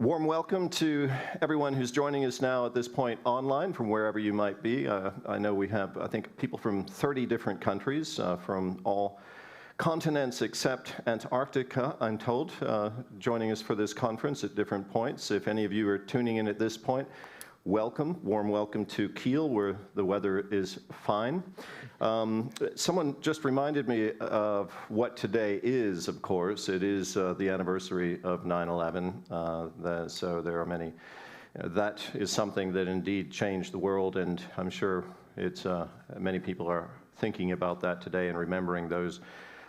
Warm welcome to everyone who's joining us now at this point online from wherever you might be. I know we have, I think, people from 30 different countries, from all continents except Antarctica, I'm told, joining us for this conference at different points. If any of you are tuning in at this point, welcome, warm welcome to Kiel, where the weather is fine. Someone just reminded me of what today is, of course. It is the anniversary of 9/11, so there are many. That is something that indeed changed the world, and I'm sure it's many people are thinking about that today and remembering those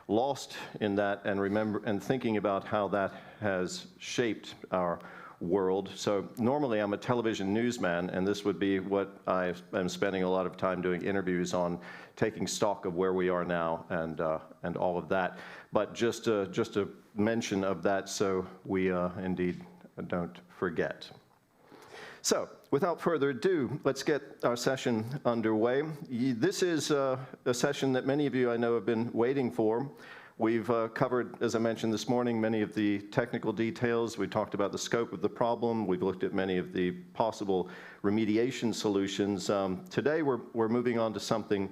lost in that, and thinking about how that has shaped our world. So normally I'm a television newsman, and this would be what I am spending a lot of time doing interviews on, taking stock of where we are now and all of that. But just a mention of that so we indeed don't forget. So without further ado, let's get our session underway. This is a session that many of you I know have been waiting for. We've covered, as I mentioned this morning, many of the technical details. We talked about the scope of the problem. We've looked at many of the possible remediation solutions. Today we're moving on to something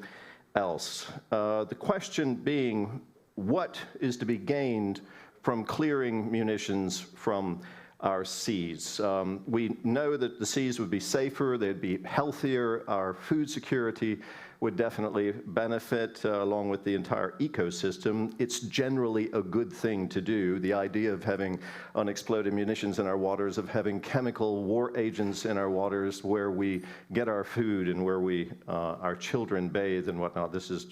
else. The question being, what is to be gained from clearing munitions from our seas? We know that the seas would be safer, they'd be healthier, our food security would definitely benefit along with the entire ecosystem. It's generally a good thing to do. The idea of having unexploded munitions in our waters, of having chemical war agents in our waters where we get our food and where our children bathe and whatnot, this is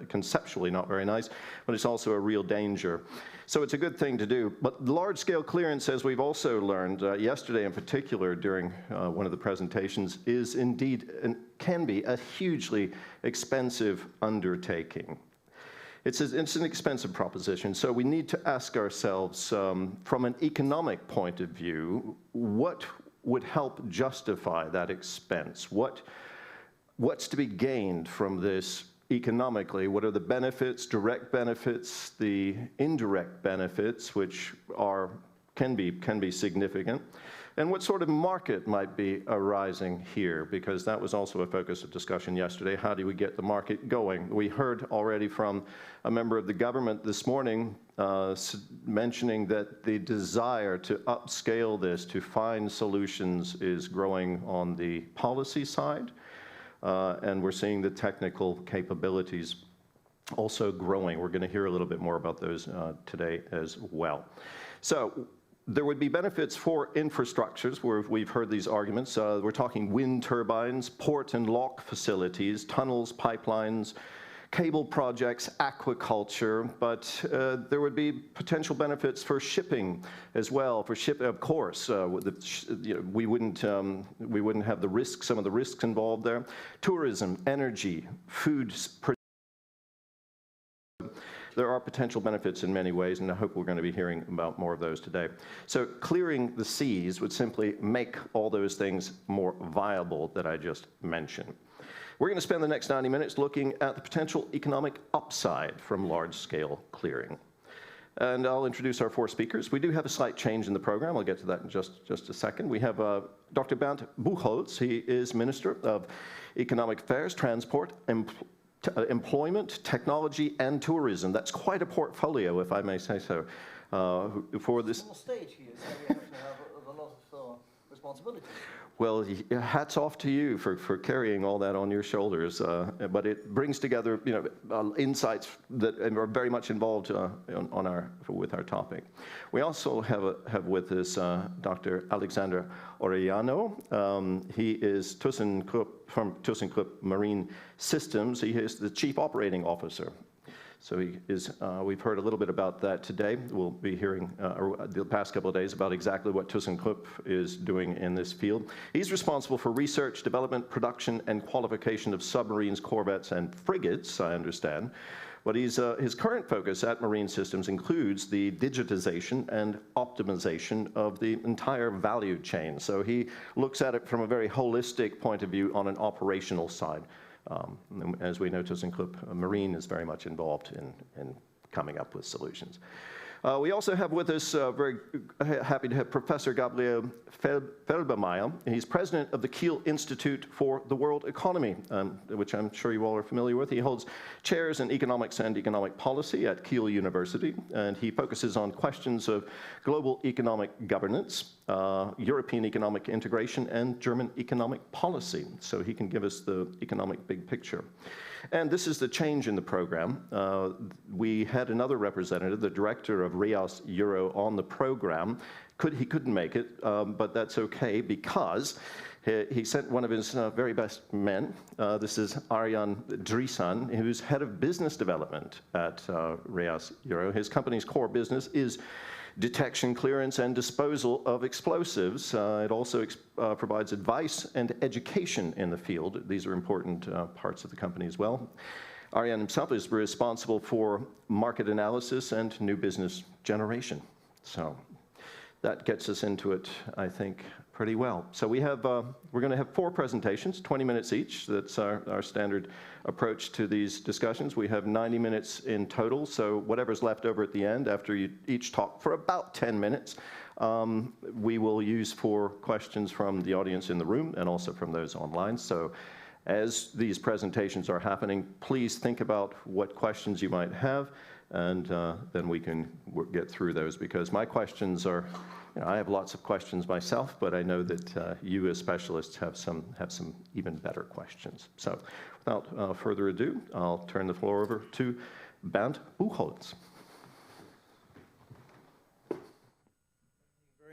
conceptually not very nice, but it's also a real danger. So it's a good thing to do. But large-scale clearance, as we've also learned yesterday in particular during one of the presentations, is indeed can be a hugely expensive undertaking. It's an expensive proposition, so we need to ask ourselves, from an economic point of view, what would help justify that expense? What's to be gained from this economically? What are the benefits, direct benefits, the indirect benefits, which can be significant? And what sort of market might be arising here? Because that was also a focus of discussion yesterday. How do we get the market going? We heard already from a member of the government this morning mentioning that the desire to upscale this, to find solutions, is growing on the policy side. And we're seeing the technical capabilities also growing. We're going to hear a little bit more about those today as well. So there would be benefits for infrastructures where we've heard these arguments. We're talking wind turbines, port and lock facilities, tunnels, pipelines, cable projects, aquaculture, but there would be potential benefits for shipping as well. For shipping, of course, we wouldn't have the risks, some of the risks involved there. Tourism, energy, food. There are potential benefits in many ways, and I hope we're going to be hearing about more of those today. So clearing the seas would simply make all those things more viable that I just mentioned. We're going to spend the next 90 minutes looking at the potential economic upside from large-scale clearing. And I'll introduce our four speakers. We do have a slight change in the program. I'll get to that in just a second. We have Dr. Bernd Buchholz. He is Minister of Economic Affairs, Transport, Employment, Technology, and Tourism. That's quite a portfolio, if I may say so, for this. On the stage here, so we have to have a lot of responsibility. Well, hats off to you for carrying all that on your shoulders, but it brings together insights that are very much involved with our topic. We also have with us Dr. Alexander Orellano. He is from thyssenkrupp Marine Systems. He is the Chief Operating Officer. So we've heard a little bit about that today. We'll be hearing the past couple of days about exactly what thyssenkrupp is doing in this field. He's responsible for research, development, production, and qualification of submarines, corvettes, and frigates, I understand. But his current focus at Marine Systems includes the digitization and optimization of the entire value chain. So he looks at it from a very holistic point of view on an operational side. As we know, thyssenkrupp Marine is very much involved in coming up with solutions. We also have with us, very happy to have Professor Gabriel Felbermayr. He's president of the Kiel Institute for the World Economy, which I'm sure you all are familiar with. He holds chairs in economics and economic policy at Kiel University, and he focuses on questions of global economic governance, European economic integration, and German economic policy. So he can give us the economic big picture. And this is the change in the program. We had another representative, the director of REASeuro, on the program. He couldn't make it, but that's okay because he sent one of his very best men. This is Arjen Driessen, who's head of business development at REASeuro. His company's core business is detection, clearance, and disposal of explosives. It also provides advice and education in the field. These are important parts of the company as well. Arjen himself is responsible for market analysis and new business generation. So that gets us into it, I think, pretty well. So we have, we're going to have 4 presentations, 20 minutes each. That's our standard approach to these discussions. We have 90 minutes in total, so whatever's left over at the end after you each talk for about 10 minutes, we will use for questions from the audience in the room and also from those online. So as these presentations are happening, please think about what questions you might have, and then we can get through those, because my questions are, you know, I have lots of questions myself, but I know that you as specialists have some even better questions. So without further ado, I'll turn the floor over to Bernd Buchholz.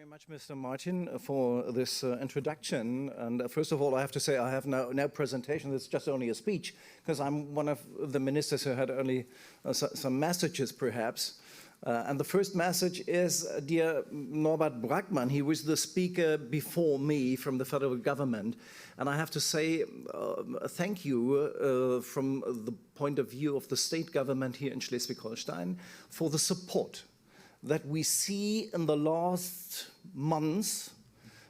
Much, Mr. Martin, for this introduction. And first of all, I have to say I have no presentation. It's just only a speech, because I'm one of the ministers who had only some messages, perhaps. And the first message is, dear Norbert Brackmann, he was the speaker before me from the federal government. And I have to say thank you from the point of view of the state government here in Schleswig-Holstein for the support that we see in the last months,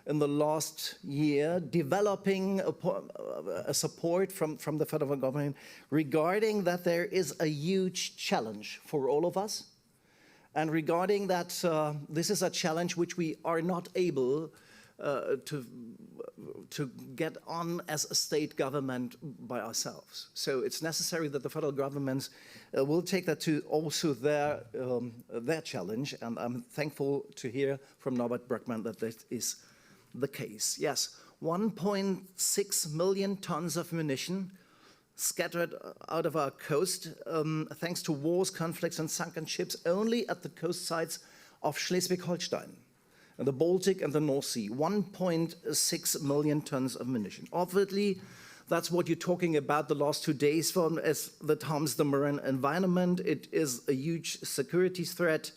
in the last year, developing a support from the federal government regarding that there is a huge challenge for all of us, and regarding that this is a challenge which we are not able to get on as a state government by ourselves. So it's necessary that the federal governments will take that to also their challenge, and I'm thankful to hear from Norbert Brackmann that that is the case. Yes, 1.6 million tons of munition scattered out of our coast, thanks to wars, conflicts, and sunken ships only at the coast sides of Schleswig-Holstein, the Baltic and the North Sea. 1.6 million tons of munition. Obviously, that's what you're talking about the last 2 days from, as that harms the marine environment. It is a huge security threat.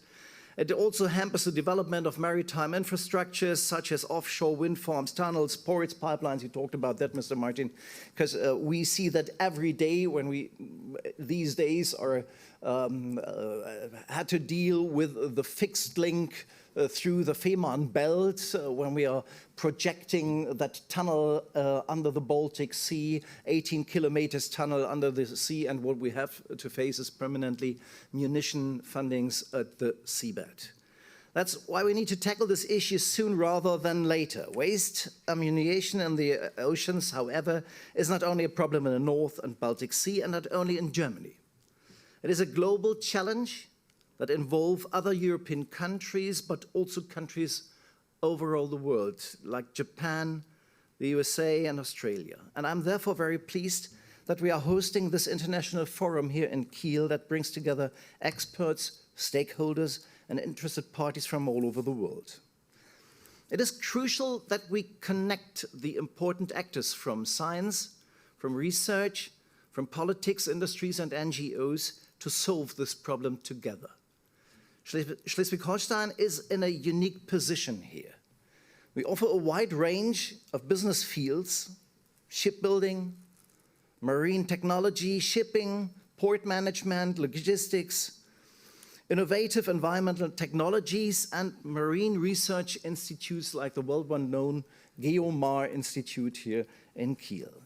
It also hampers the development of maritime infrastructures such as offshore wind farms, tunnels, ports, pipelines. You talked about that, Mr. Martin, because we see that every day when we these days are had to deal with the fixed link through the Fehmarn Belt, when we are projecting that tunnel under the Baltic Sea, 18 kilometers tunnel under the sea, and what we have to face is permanently munition fundings at the seabed. That's why we need to tackle this issue soon rather than later. Waste ammunition in the oceans, however, is not only a problem in the North and Baltic Sea, and not only in Germany. It is a global challenge that involve other European countries, but also countries over all the world, like Japan, the USA, and Australia. And I'm therefore very pleased that we are hosting this international forum here in Kiel that brings together experts, stakeholders, and interested parties from all over the world. It is crucial that we connect the important actors from science, from research, from politics, industries, and NGOs to solve this problem together. Schleswig-Holstein is in a unique position here. We offer a wide range of business fields: shipbuilding, marine technology, shipping, port management, logistics, innovative environmental technologies, and marine research institutes like the well-known GeoMar Institute here in Kiel.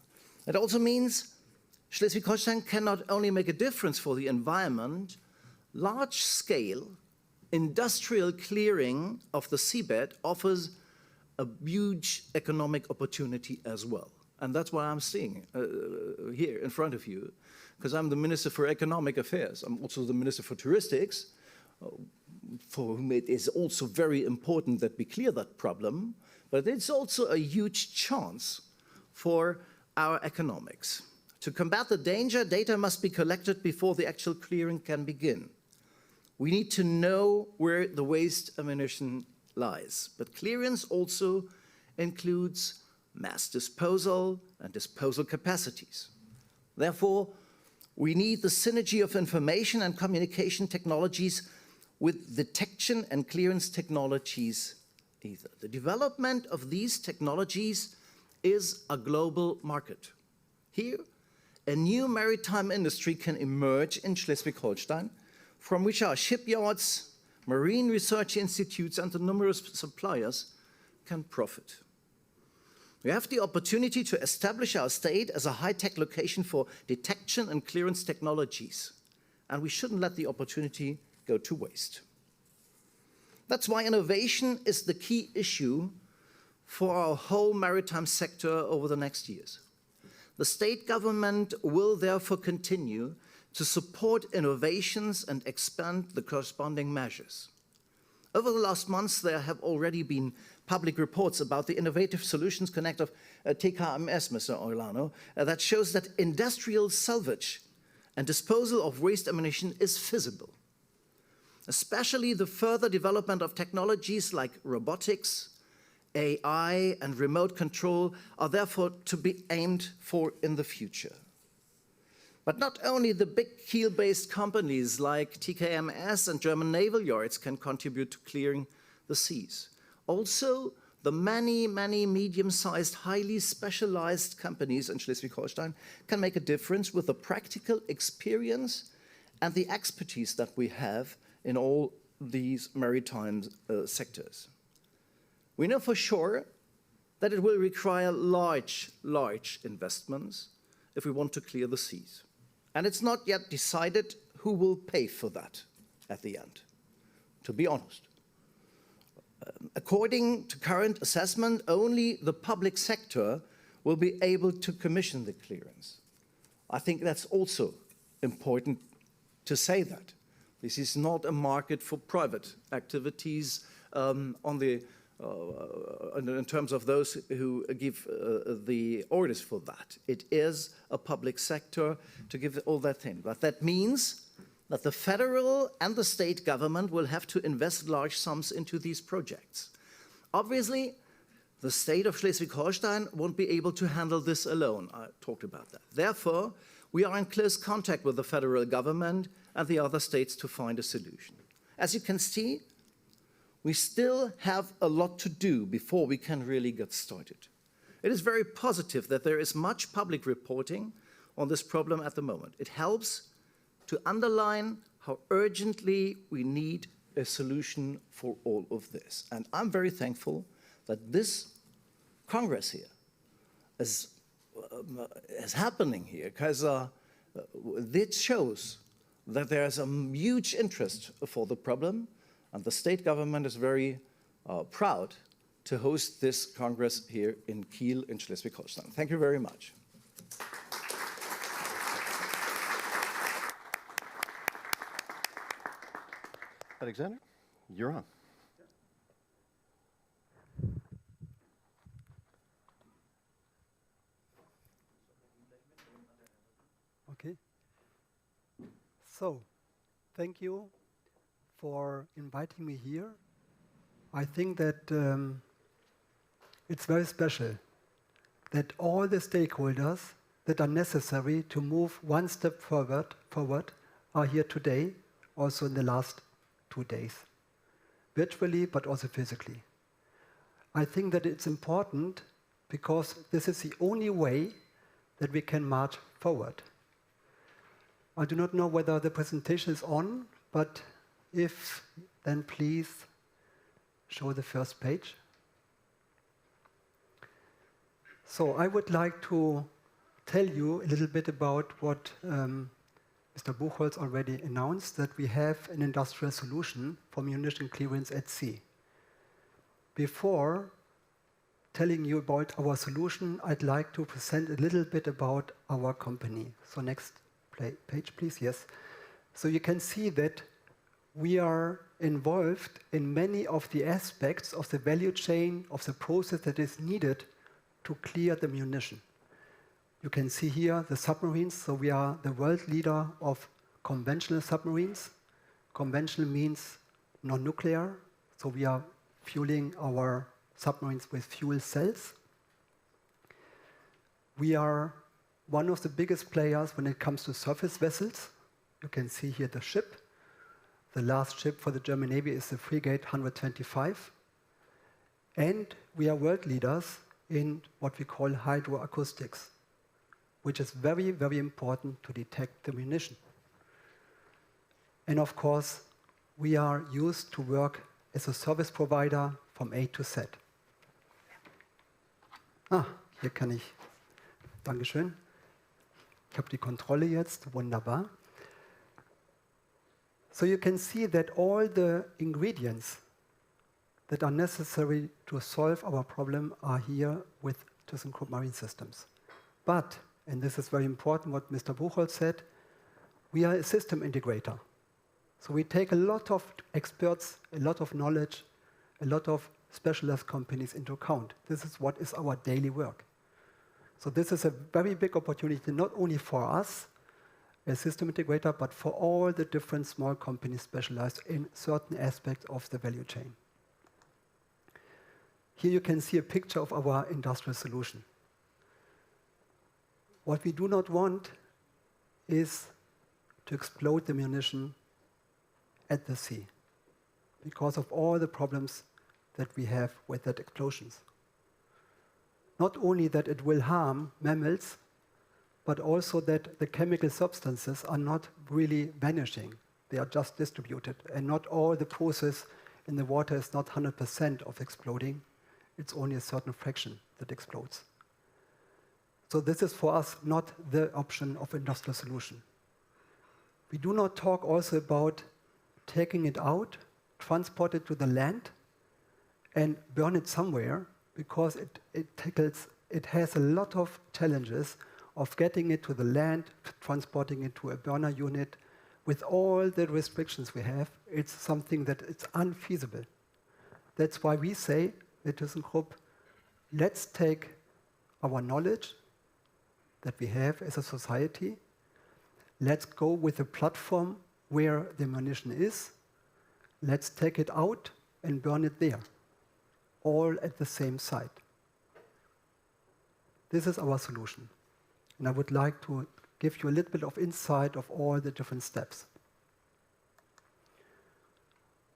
It also means Schleswig-Holstein can not only make a difference for the environment, large-scale industrial clearing of the seabed offers a huge economic opportunity as well. And that's what I'm seeing here in front of you, because I'm the Minister for Economic Affairs. I'm also the Minister for Touristics, for whom it is also very important that we clear that problem, but it's also a huge chance for our economics. To combat the danger, data must be collected before the actual clearing can begin. We need to know where the waste ammunition lies, but clearance also includes mass disposal and disposal capacities. Therefore, we need the synergy of information and communication technologies with detection and clearance technologies either. The development of these technologies is a global market. Here, a new maritime industry can emerge in Schleswig-Holstein, from which our shipyards, marine research institutes, and the numerous suppliers can profit. We have the opportunity to establish our state as a high-tech location for detection and clearance technologies, and we shouldn't let the opportunity go to waste. That's why innovation is the key issue for our whole maritime sector over the next years. The state government will therefore continue to support innovations and expand the corresponding measures. Over the last months, there have already been public reports about the Innovative Solutions Connect of tkMS, Mr. Orellano, that shows that industrial salvage and disposal of waste ammunition is feasible. Especially the further development of technologies like robotics, AI, and remote control are therefore to be aimed for in the future. But not only the big Kiel-based companies like tkMS and German naval yards can contribute to clearing the seas. Also, the many medium-sized, highly specialized companies in Schleswig-Holstein can make a difference with the practical experience and the expertise that we have in all these maritime sectors. We know for sure that it will require large investments if we want to clear the seas. And it's not yet decided who will pay for that at the end, to be honest. According to current assessment, only the public sector will be able to commission the clearance. I think that's also important to say that. This is not a market for private activities in terms of those who give the orders for that. It is a public sector to give all that thing. But that means that the federal and the state government will have to invest large sums into these projects. Obviously, the state of Schleswig-Holstein won't be able to handle this alone. I talked about that. Therefore, we are in close contact with the federal government and the other states to find a solution. As you can see, we still have a lot to do before we can really get started. It is very positive that there is much public reporting on this problem at the moment. It helps to underline how urgently we need a solution for all of this. And I'm very thankful that this Congress here is happening here, because it shows that there's a huge interest for the problem, and the state government is very proud to host this Congress here in Kiel in Schleswig-Holstein. Thank you very much. Alexander, you're on. Okay. So, thank you for inviting me here. I think that it's very special that all the stakeholders that are necessary to move one step forward are here today, also in the last 2 days, virtually but also physically. I think that it's important because this is the only way that we can march forward. I do not know whether the presentation is on, but if, then please show the first page. So I would like to tell you a little bit about what Mr. Buchholz already announced that we have an industrial solution for munition clearance at sea. Before telling you about our solution, I'd like to present a little bit about our company. So next page, please. Yes. So you can see that we are involved in many of the aspects of the value chain, of the process that is needed to clear the munition. You can see here the submarines. So we are the world leader of conventional submarines. Conventional means non-nuclear. So we are fueling our submarines with fuel cells. We are one of the biggest players when it comes to surface vessels. You can see here the ship. The last ship for the German Navy is the frigate 125. And we are world leaders in what we call hydroacoustics, which is very, very important to detect the munition. And of course, we are used to work as a service provider from A to Z. Hier kann ich. Dankeschön. Ich habe die Kontrolle jetzt. Wunderbar. So you can see that all the ingredients that are necessary to solve our problem are here with thyssenkrupp Marine Systems. But, and this is very important what Mr. Buchholz said, we are a system integrator. So we take a lot of experts, a lot of knowledge, a lot of specialist companies into account. This is what is our daily work. So this is a very big opportunity, not only for us, a system integrator, but for all the different small companies specialized in certain aspects of the value chain. Here you can see a picture of our industrial solution. What we do not want is to explode the munition at the sea because of all the problems that we have with that explosions. Not only that it will harm mammals, but also that the chemical substances are not really vanishing. They are just distributed. And not all the process in the water is not 100% of exploding. It's only a certain fraction that explodes. So this is for us not the option of industrial solution. We do not talk also about taking it out, transport it to the land, and burn it somewhere, because it has a lot of challenges of getting it to the land, transporting it to a burner unit. With all the restrictions we have, it's something that it's unfeasible. That's why we say at thyssenkrupp, let's take our knowledge that we have as a society, let's go with a platform where the munition is, let's take it out and burn it there, all at the same site. This is our solution. And I would like to give you a little bit of insight of all the different steps.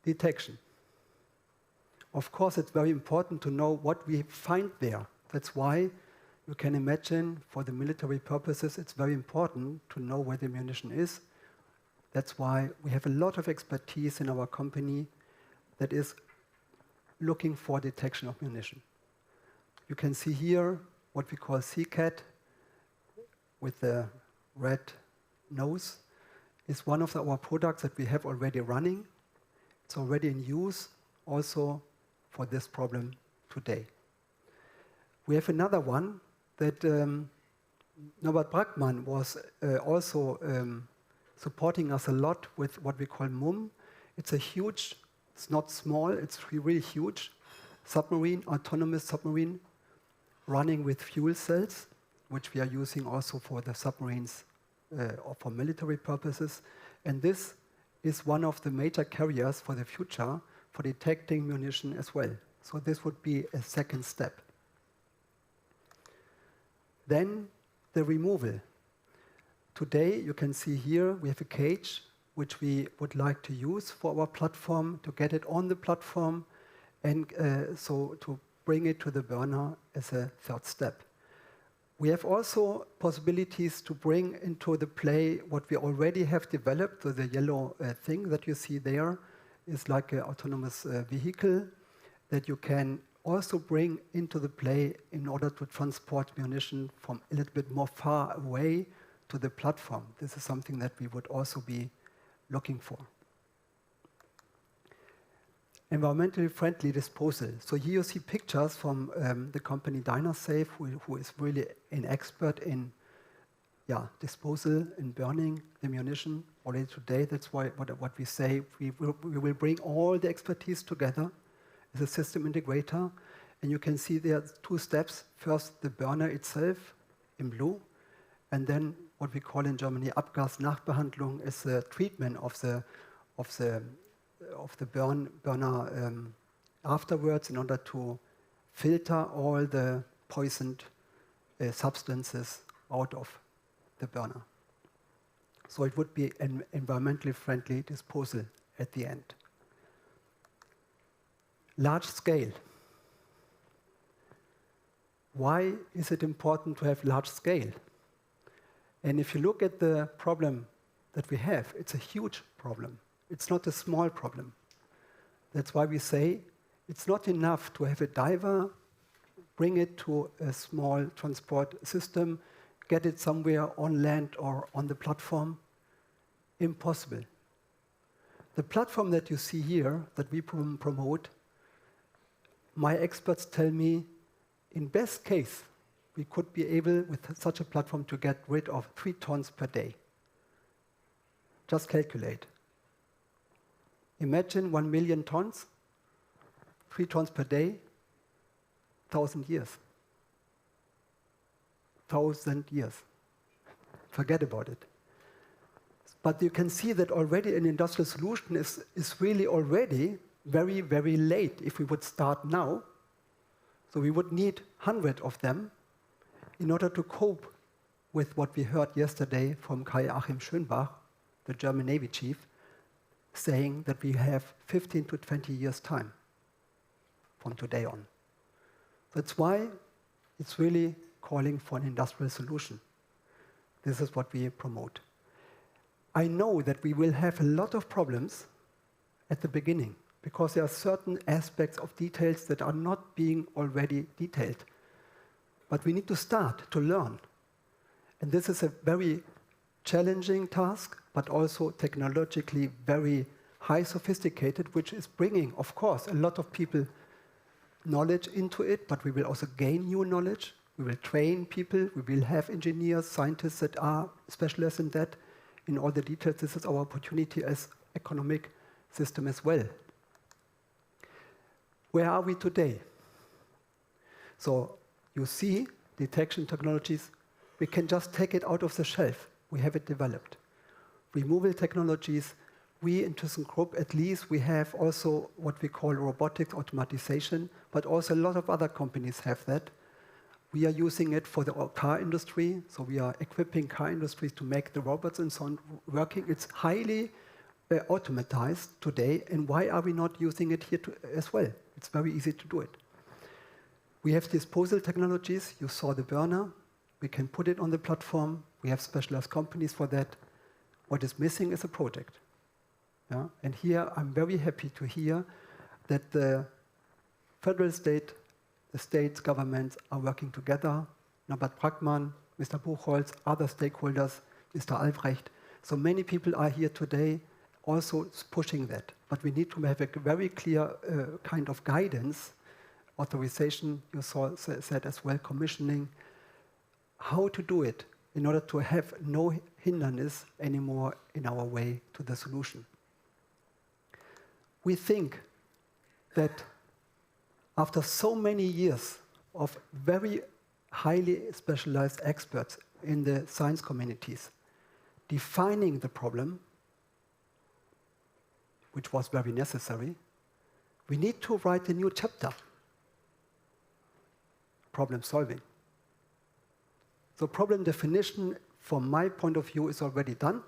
Detection. Of course, it's very important to know what we find there. That's why you can imagine for the military purposes, it's very important to know where the munition is. That's why we have a lot of expertise in our company that is looking for detection of munition. You can see here what we call CCAT with the red nose is one of our products that we have already running. It's already in use also for this problem today. We have another one that Norbert Brackmann was also supporting us a lot with what we call MUM. It's a huge, it's not small, it's really huge submarine, autonomous submarine running with fuel cells, which we are using also for the submarines or for military purposes. And this is one of the major carriers for the future for detecting munition as well. So this would be a second step. Then the removal. Today, you can see here, we have a cage which we would like to use for our platform, to get it on the platform, and so to bring it to the burner as a third step. We have also possibilities to bring into the play what we already have developed. So the yellow thing that you see there is like an autonomous vehicle that you can also bring into the play in order to transport munition from a little bit more far away to the platform. This is something that we would also be looking for. Environmentally friendly disposal. So here you see pictures from the company DynaSafe, who is really an expert in disposal and burning the munition already today. That's why what we say, we will bring all the expertise together as a system integrator. And you can see there are 2 steps. First, the burner itself in blue, and then what we call in Germany Abgasnachbehandlung is the treatment of the burner afterwards in order to filter all the poisoned substances out of the burner. So it would be an environmentally friendly disposal at the end. Large scale. Why is it important to have large scale? And if you look at the problem that we have, it's a huge problem. It's not a small problem. That's why we say it's not enough to have a diver, bring it to a small transport system, get it somewhere on land or on the platform. Impossible. The platform that you see here, that we promote, my experts tell me, in best case, we could be able, with such a platform, to get rid of 3 tons per day. Just calculate. Imagine 1 million tons, 3 tons per day, 1,000 years. 1,000 years. Forget about it. But you can see that already an industrial solution is really already very, very late if we would start now. So we would need 100 of them in order to cope with what we heard yesterday from Kai-Achim Schönbach, the German Navy chief, saying that we have 15 to 20 years' time from today on. That's why it's really calling for an industrial solution. This is what we promote. I know that we will have a lot of problems at the beginning because there are certain aspects of details that are not being already detailed. But we need to start to learn. And this is a very challenging task, but also technologically very high sophisticated, which is bringing, of course, a lot of people knowledge into it, but we will also gain new knowledge. We will train people. We will have engineers, scientists that are specialists in that. In all the details, this is our opportunity as economic system as well. Where are we today? So you see detection technologies. We can just take it out of the shelf. We have it developed. Removal technologies, we in thyssenkrupp, at least, we have also what we call robotics automatization, but also a lot of other companies have that. We are using it for the car industry, so we are equipping car industries to make the robots and so on working. It's highly automatized today, and why are we not using it here as well? It's very easy to do it. We have disposal technologies. You saw the burner. We can put it on the platform. We have specialized companies for that. What is missing is a project. Yeah? And here I'm very happy to hear that the federal state, the states, governments are working together. Norbert Brackmann, Mr. Buchholz, other stakeholders, Mr. Albrecht. So many people are here today also pushing that. But we need to have a very clear kind of guidance, authorization, you said as well, commissioning, how to do it in order to have no hinderness anymore in our way to the solution. We think that after so many years of very highly specialized experts in the science communities defining the problem, which was very necessary, we need to write a new chapter, problem solving. So problem definition, from my point of view, is already done.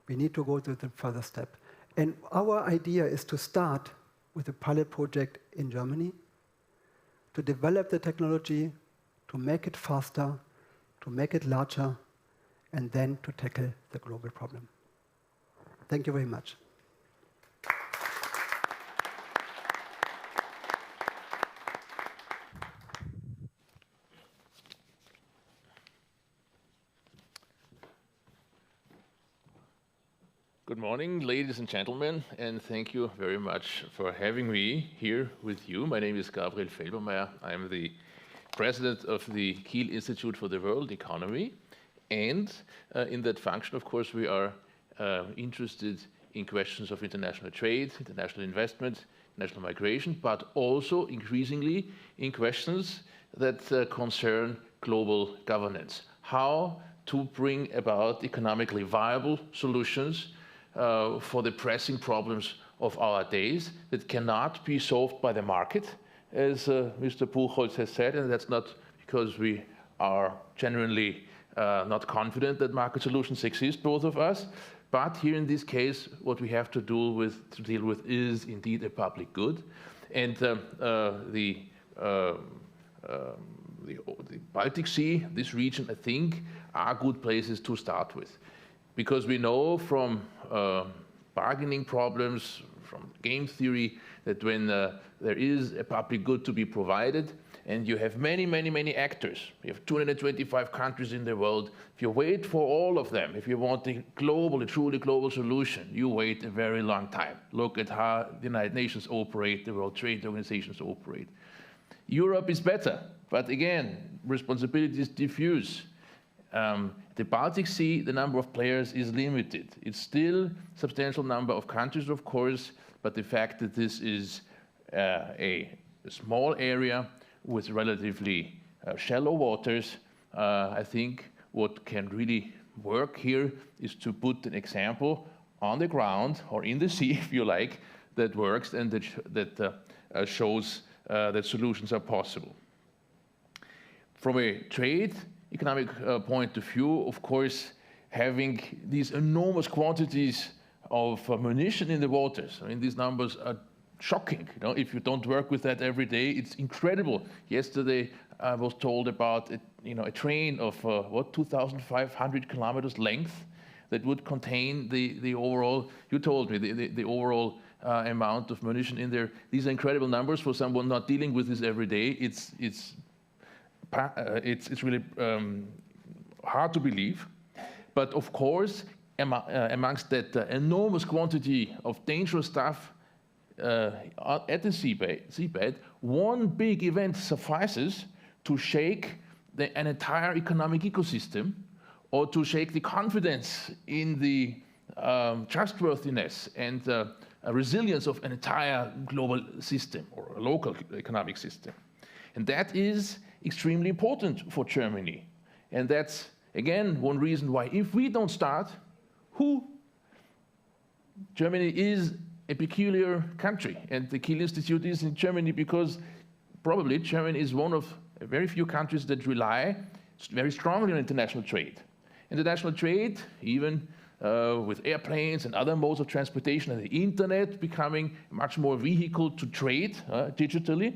We need to go to the further step. And our idea is to start with a pilot project in Germany, to develop the technology, to make it faster, to make it larger, and then to tackle the global problem. Thank you very much. Good morning, ladies and gentlemen, and thank you very much for having me here with you. My name is Gabriel Felbermayr. I'm the president of the Kiel Institute for the World Economy, and in that function, of course, we are interested in questions of international trade, international investment, international migration, but also increasingly in questions that concern global governance. How to bring about economically viable solutions for the pressing problems of our days that cannot be solved by the market, as Mr. Buchholz has said, and that's not because we are genuinely not confident that market solutions exist, both of us, but here in this case, what we have to deal with is indeed a public good, and the Baltic Sea, this region, I think, are good places to start with. Because we know from bargaining problems, from game theory, that when there is a public good to be provided, and you have many, many, many actors, you have 225 countries in the world, if you wait for all of them, if you want a truly global solution, you wait a very long time. Look at how the United Nations operate, the World Trade Organizations operate. Europe is better, but again, responsibility is diffuse. The Baltic Sea, the number of players is limited. It's still a substantial number of countries, of course, but the fact that this is a small area with relatively shallow waters, I think what can really work here is to put an example on the ground, or in the sea, if you like, that works and that shows that solutions are possible. From a trade economic point of view, of course, having these enormous quantities of munition in the waters. I mean, these numbers are shocking. You know, if you don't work with that every day, it's incredible. Yesterday, I was told about a train of 2,500 kilometers length that would contain the overall. You told me the overall amount of munition in there. These are incredible numbers for someone not dealing with this every day. It's really hard to believe, but of course, amongst that enormous quantity of dangerous stuff at the seabed, one big event suffices to shake an entire economic ecosystem, or to shake the confidence in the trustworthiness and resilience of an entire global system or a local economic system. And that is extremely important for Germany. And that's, again, one reason why if we don't start, who? Germany is a peculiar country, and the Kiel Institute is in Germany because probably Germany is one of very few countries that rely very strongly on international trade. International trade, even with airplanes and other modes of transportation and the internet becoming much more vehicle to trade digitally,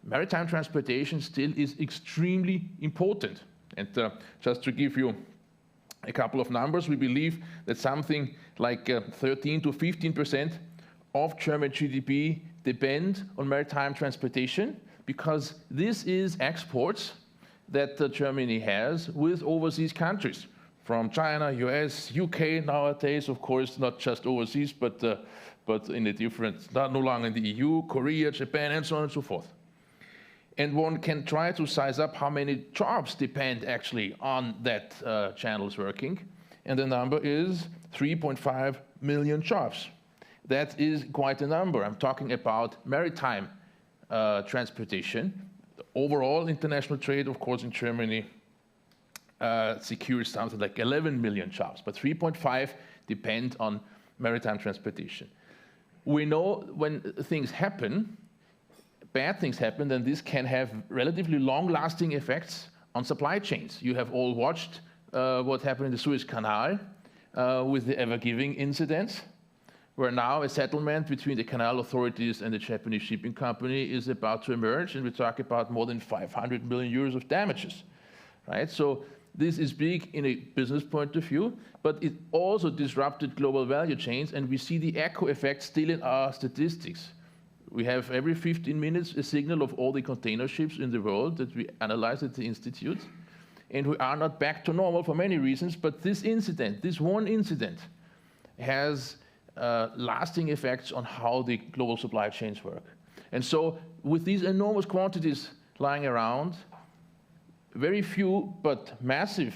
maritime transportation still is extremely important. And just to give you a couple of numbers, we believe that something like 13 to 15% of German GDP depend on maritime transportation, because this is exports that Germany has with overseas countries, from China, US, UK nowadays, of course, not just overseas, but in a different, no longer in the EU, Korea, Japan, and so on and so forth. And one can try to size up how many jobs depend actually on that channels working. And the number is 3.5 million jobs. That is quite a number. I'm talking about maritime transportation. Overall international trade, of course, in Germany secures something like 11 million jobs, but 3.5 depend on maritime transportation. We know when things happen, bad things happen, then this can have relatively long-lasting effects on supply chains. You have all watched what happened in the Suez Canal with the Ever Giving incident, where now a settlement between the canal authorities and the Japanese shipping company is about to emerge, and we talk about more than 500 million euros of damages, right? So this is big in a business point of view, but it also disrupted global value chains, and we see the echo effect still in our statistics. We have every 15 minutes a signal of all the container ships in the world that we analyze at the Institute, and we are not back to normal for many reasons, but this incident, this one incident, has lasting effects on how the global supply chains work. And so with these enormous quantities lying around, very few but massive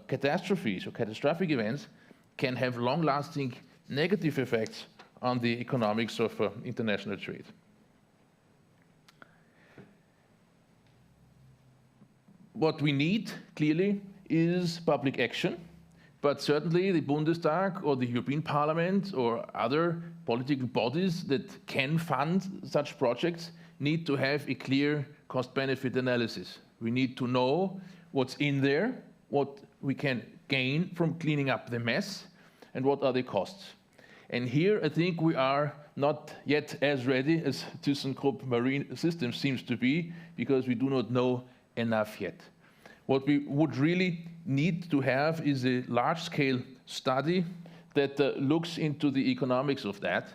catastrophes or catastrophic events can have long-lasting negative effects on the economics of international trade. What we need, clearly, is public action, but certainly the Bundestag or the European Parliament or other political bodies that can fund such projects need to have a clear cost-benefit analysis. We need to know what's in there, what we can gain from cleaning up the mess, and what are the costs. And here I think we are not yet as ready as thyssenkrupp Marine Systems seems to be, because we do not know enough yet. What we would really need to have is a large-scale study that looks into the economics of that.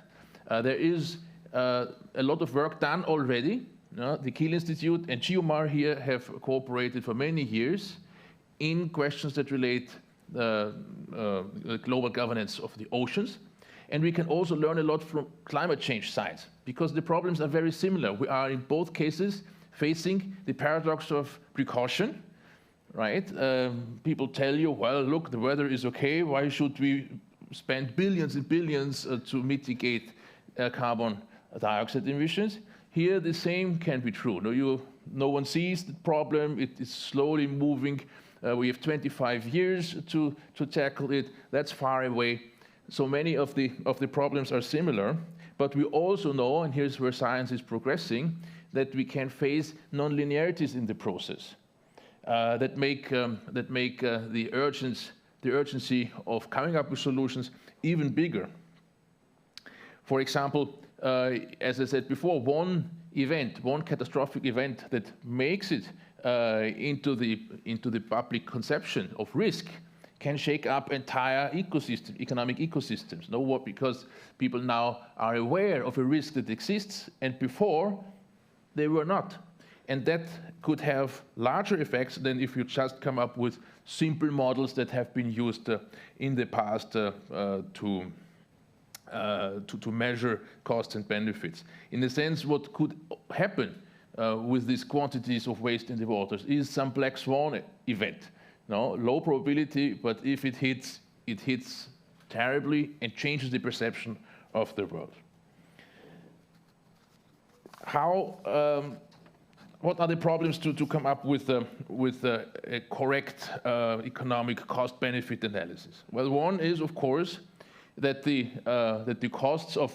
There is a lot of work done already. The Kiel Institute and GeoMar here have cooperated for many years in questions that relate the global governance of the oceans. And we can also learn a lot from climate change science, because the problems are very similar. We are in both cases facing the paradox of precaution, right? People tell you, well, look, the weather is okay. Why should we spend billions and billions to mitigate carbon dioxide emissions? Here, the same can be true. No one sees the problem. It is slowly moving. We have 25 years to tackle it. That's far away. So many of the problems are similar. But we also know, and here's where science is progressing, that we can face non-linearities in the process that make the urgency of coming up with solutions even bigger. For example, as I said before, one catastrophic event that makes it into the public conception of risk can shake up entire economic ecosystems. Because people now are aware of a risk that exists, and before they were not. And that could have larger effects than if you just come up with simple models that have been used in the past to measure costs and benefits. In a sense, what could happen with these quantities of waste in the waters is some black swan event. Low probability, but if it hits terribly and changes the perception of the world. What are the problems to come up with a correct economic cost-benefit analysis? Well, one is, of course, that the costs of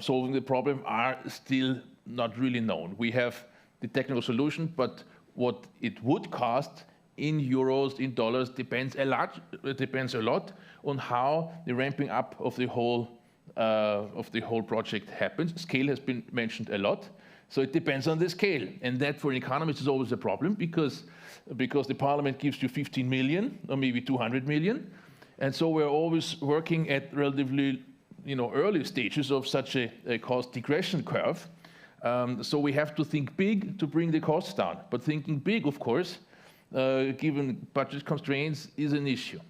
solving the problem are still not really known. We have the technical solution, but what it would cost in euros, in dollars, depends a lot on how the ramping up of the whole project happens. Scale has been mentioned a lot. So it depends on the scale, and that for an economist is always a problem because the parliament gives you 15 million or maybe 200 million, and so we're always working at relatively early stages of such a cost regression curve. So we have to think big to bring the costs down, but thinking big, of course, given budget constraints, is an issue.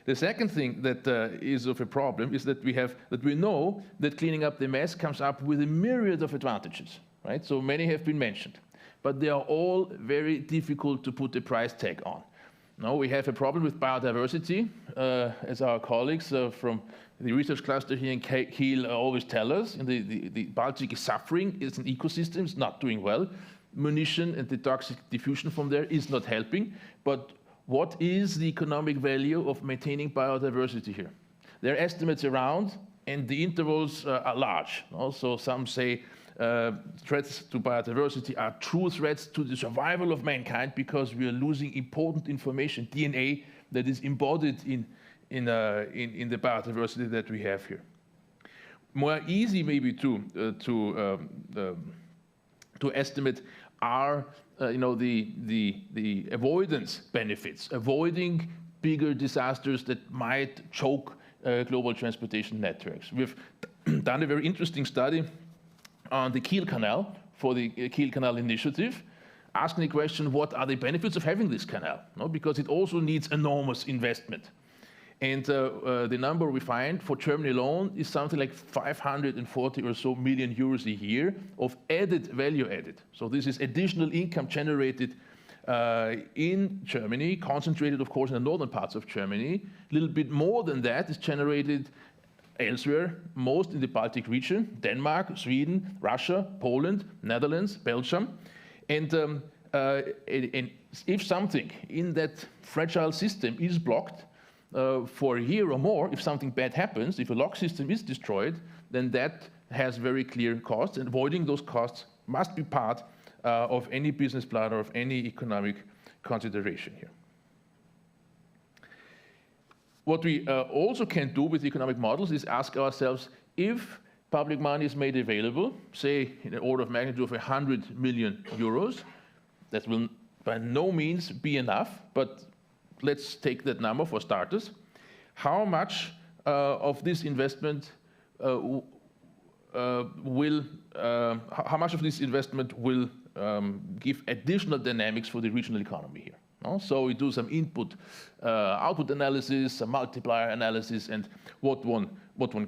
The second thing that is of a problem is that we know that cleaning up the mess comes up with a myriad of advantages, right? So many have been mentioned, but they are all very difficult to put a price tag on. Now we have a problem with biodiversity, as our colleagues from the research cluster here in Kiel always tell us. The Baltic is suffering, it's an ecosystem, it's not doing well. Munition and the toxic diffusion from there is not helping, but what is the economic value of maintaining biodiversity here? There are estimates around, and the intervals are large. Also, some say threats to biodiversity are true threats to the survival of mankind because we are losing important information, DNA, that is embodied in the biodiversity that we have here. More easy, maybe, to estimate are the avoidance benefits, avoiding bigger disasters that might choke global transportation networks. We've done a very interesting study on the Kiel Canal for the Kiel Canal Initiative, asking the question, what are the benefits of having this canal? Because it also needs enormous investment. And the number we find for Germany alone is something like 540 or so million euros a year of added value added. So this is additional income generated in Germany, concentrated, of course, in the northern parts of Germany. A little bit more than that is generated elsewhere, most in the Baltic region, Denmark, Sweden, Russia, Poland, Netherlands, Belgium. And if something in that fragile system is blocked for a year or more, if something bad happens, if a lock system is destroyed, then that has very clear costs, and avoiding those costs must be part of any business plan or of any economic consideration here. What we also can do with economic models is ask ourselves, if public money is made available, say in an order of magnitude of 100 million euros, that will by no means be enough, but let's take that number for starters. How much of this investment will give additional dynamics for the regional economy here? No? So we do some input-output analysis, some multiplier analysis, and what one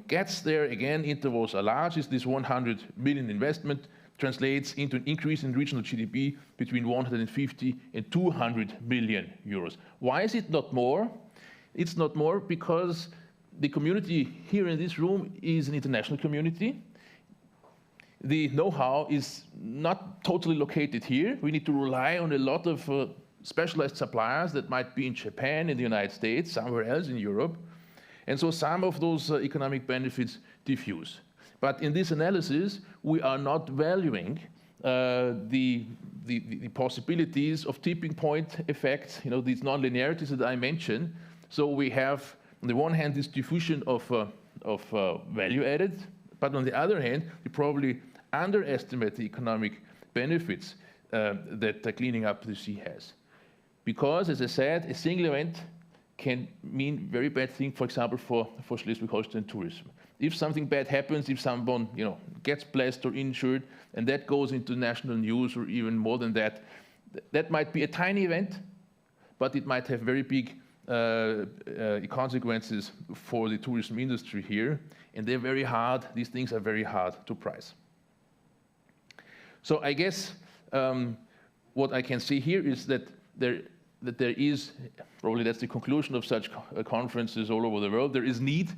gets there, again, intervals are large, is this 100 million investment translates into an increase in regional GDP between 150 and 200 million euros. Why is it not more? It's not more because the community here in this room is an international community. The know-how is not totally located here. We need to rely on a lot of specialized suppliers that might be in Japan, in the United States, somewhere else in Europe. And so some of those economic benefits diffuse. But in this analysis, we are not valuing the possibilities of tipping point effects, these non-linearities that I mentioned. So we have, on the one hand, this diffusion of value added, but on the other hand, we probably underestimate the economic benefits that cleaning up the sea has. Because, as I said, a single event can mean very bad thing, for example, for Schleswig-Holstein tourism. If something bad happens, if someone gets blessed or injured, and that goes into national news or even more than that, that might be a tiny event, but it might have very big consequences for the tourism industry here, and they're very hard. These things are very hard to price. So I guess what I can see here is that there is, probably that's the conclusion of such conferences all over the world, there is need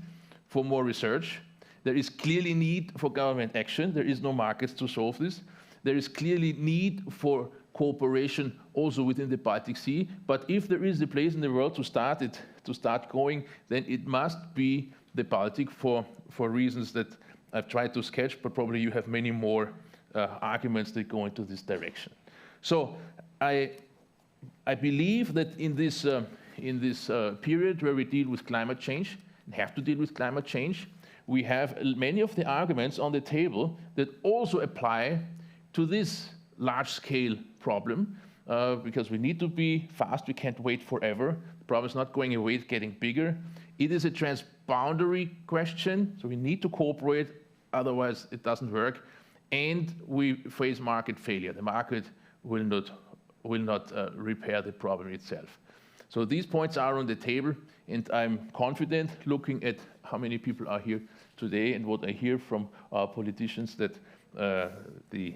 for more research. There is clearly need for government action. There is no markets to solve this. There is clearly need for cooperation also within the Baltic Sea. But if there is a place in the world to start going, then it must be the Baltic for reasons that I've tried to sketch, but probably you have many more arguments that go into this direction. So I believe that in this period where we deal with climate change, and have to deal with climate change, we have many of the arguments on the table that also apply to this large-scale problem, because we need to be fast, we can't wait forever. The problem is not going away, it's getting bigger. It is a transboundary question, so we need to cooperate, otherwise it doesn't work. And we face market failure. The market will not repair the problem itself. So these points are on the table, and I'm confident, looking at how many people are here today and what I hear from our politicians, that the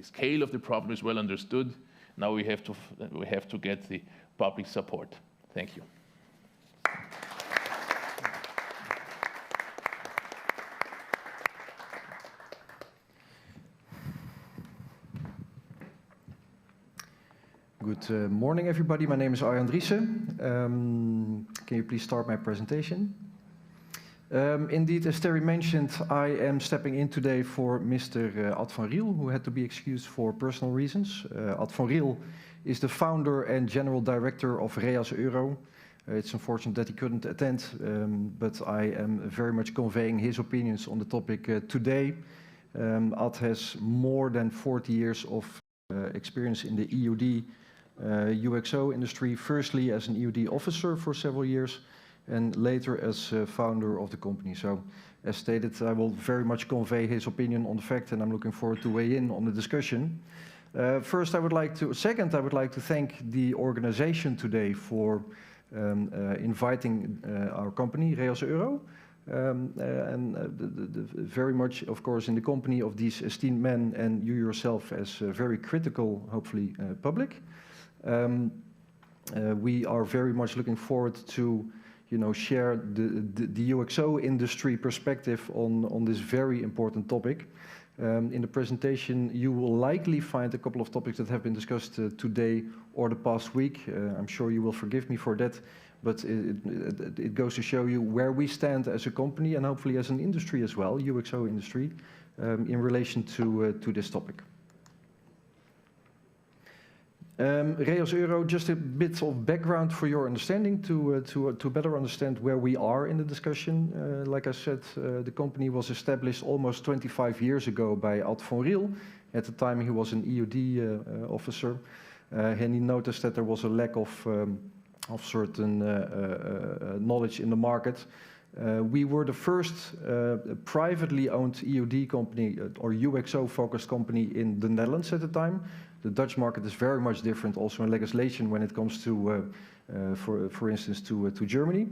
scale of the problem is well understood. Now we have to get the public support. Thank you. Good morning, everybody. My name is Arjen Driessen. Can you please start my presentation? Indeed, as Terry mentioned, I am stepping in today for Mr. Ad van Riel, who had to be excused for personal reasons. Ad van Riel is the founder and general director of REASeuro. It's unfortunate that he couldn't attend, but I am very much conveying his opinions on the topic today. Ad has more than 40 years of experience in the EUD UXO industry, firstly as an EUD officer for several years, and later as founder of the company. So, as stated, I will very much convey his opinion on the fact, and I'm looking forward to weigh in on the discussion. Second, I would like to thank the organization today for inviting our company, REASeuro, very much, of course, in the company of these esteemed men and you yourself as very critical, hopefully, public. We are very much looking forward to, share the UXO industry perspective on this very important topic. In the presentation, you will likely find a couple of topics that have been discussed today or the past week. I'm sure you will forgive me for that, but it goes to show you where we stand as a company and hopefully as an industry as well, UXO industry, in relation to this topic. REASeuro, just a bit of background for your understanding to better understand where we are in the discussion. Like I said, the company was established almost 25 years ago by Ad van Riel. At the time he was an EOD officer, and he noticed that there was a lack of certain knowledge in the market. We were the first privately owned EOD company or UXO focused company in the Netherlands at the time. The Dutch market is very much different also in legislation when it comes to, for instance, to Germany.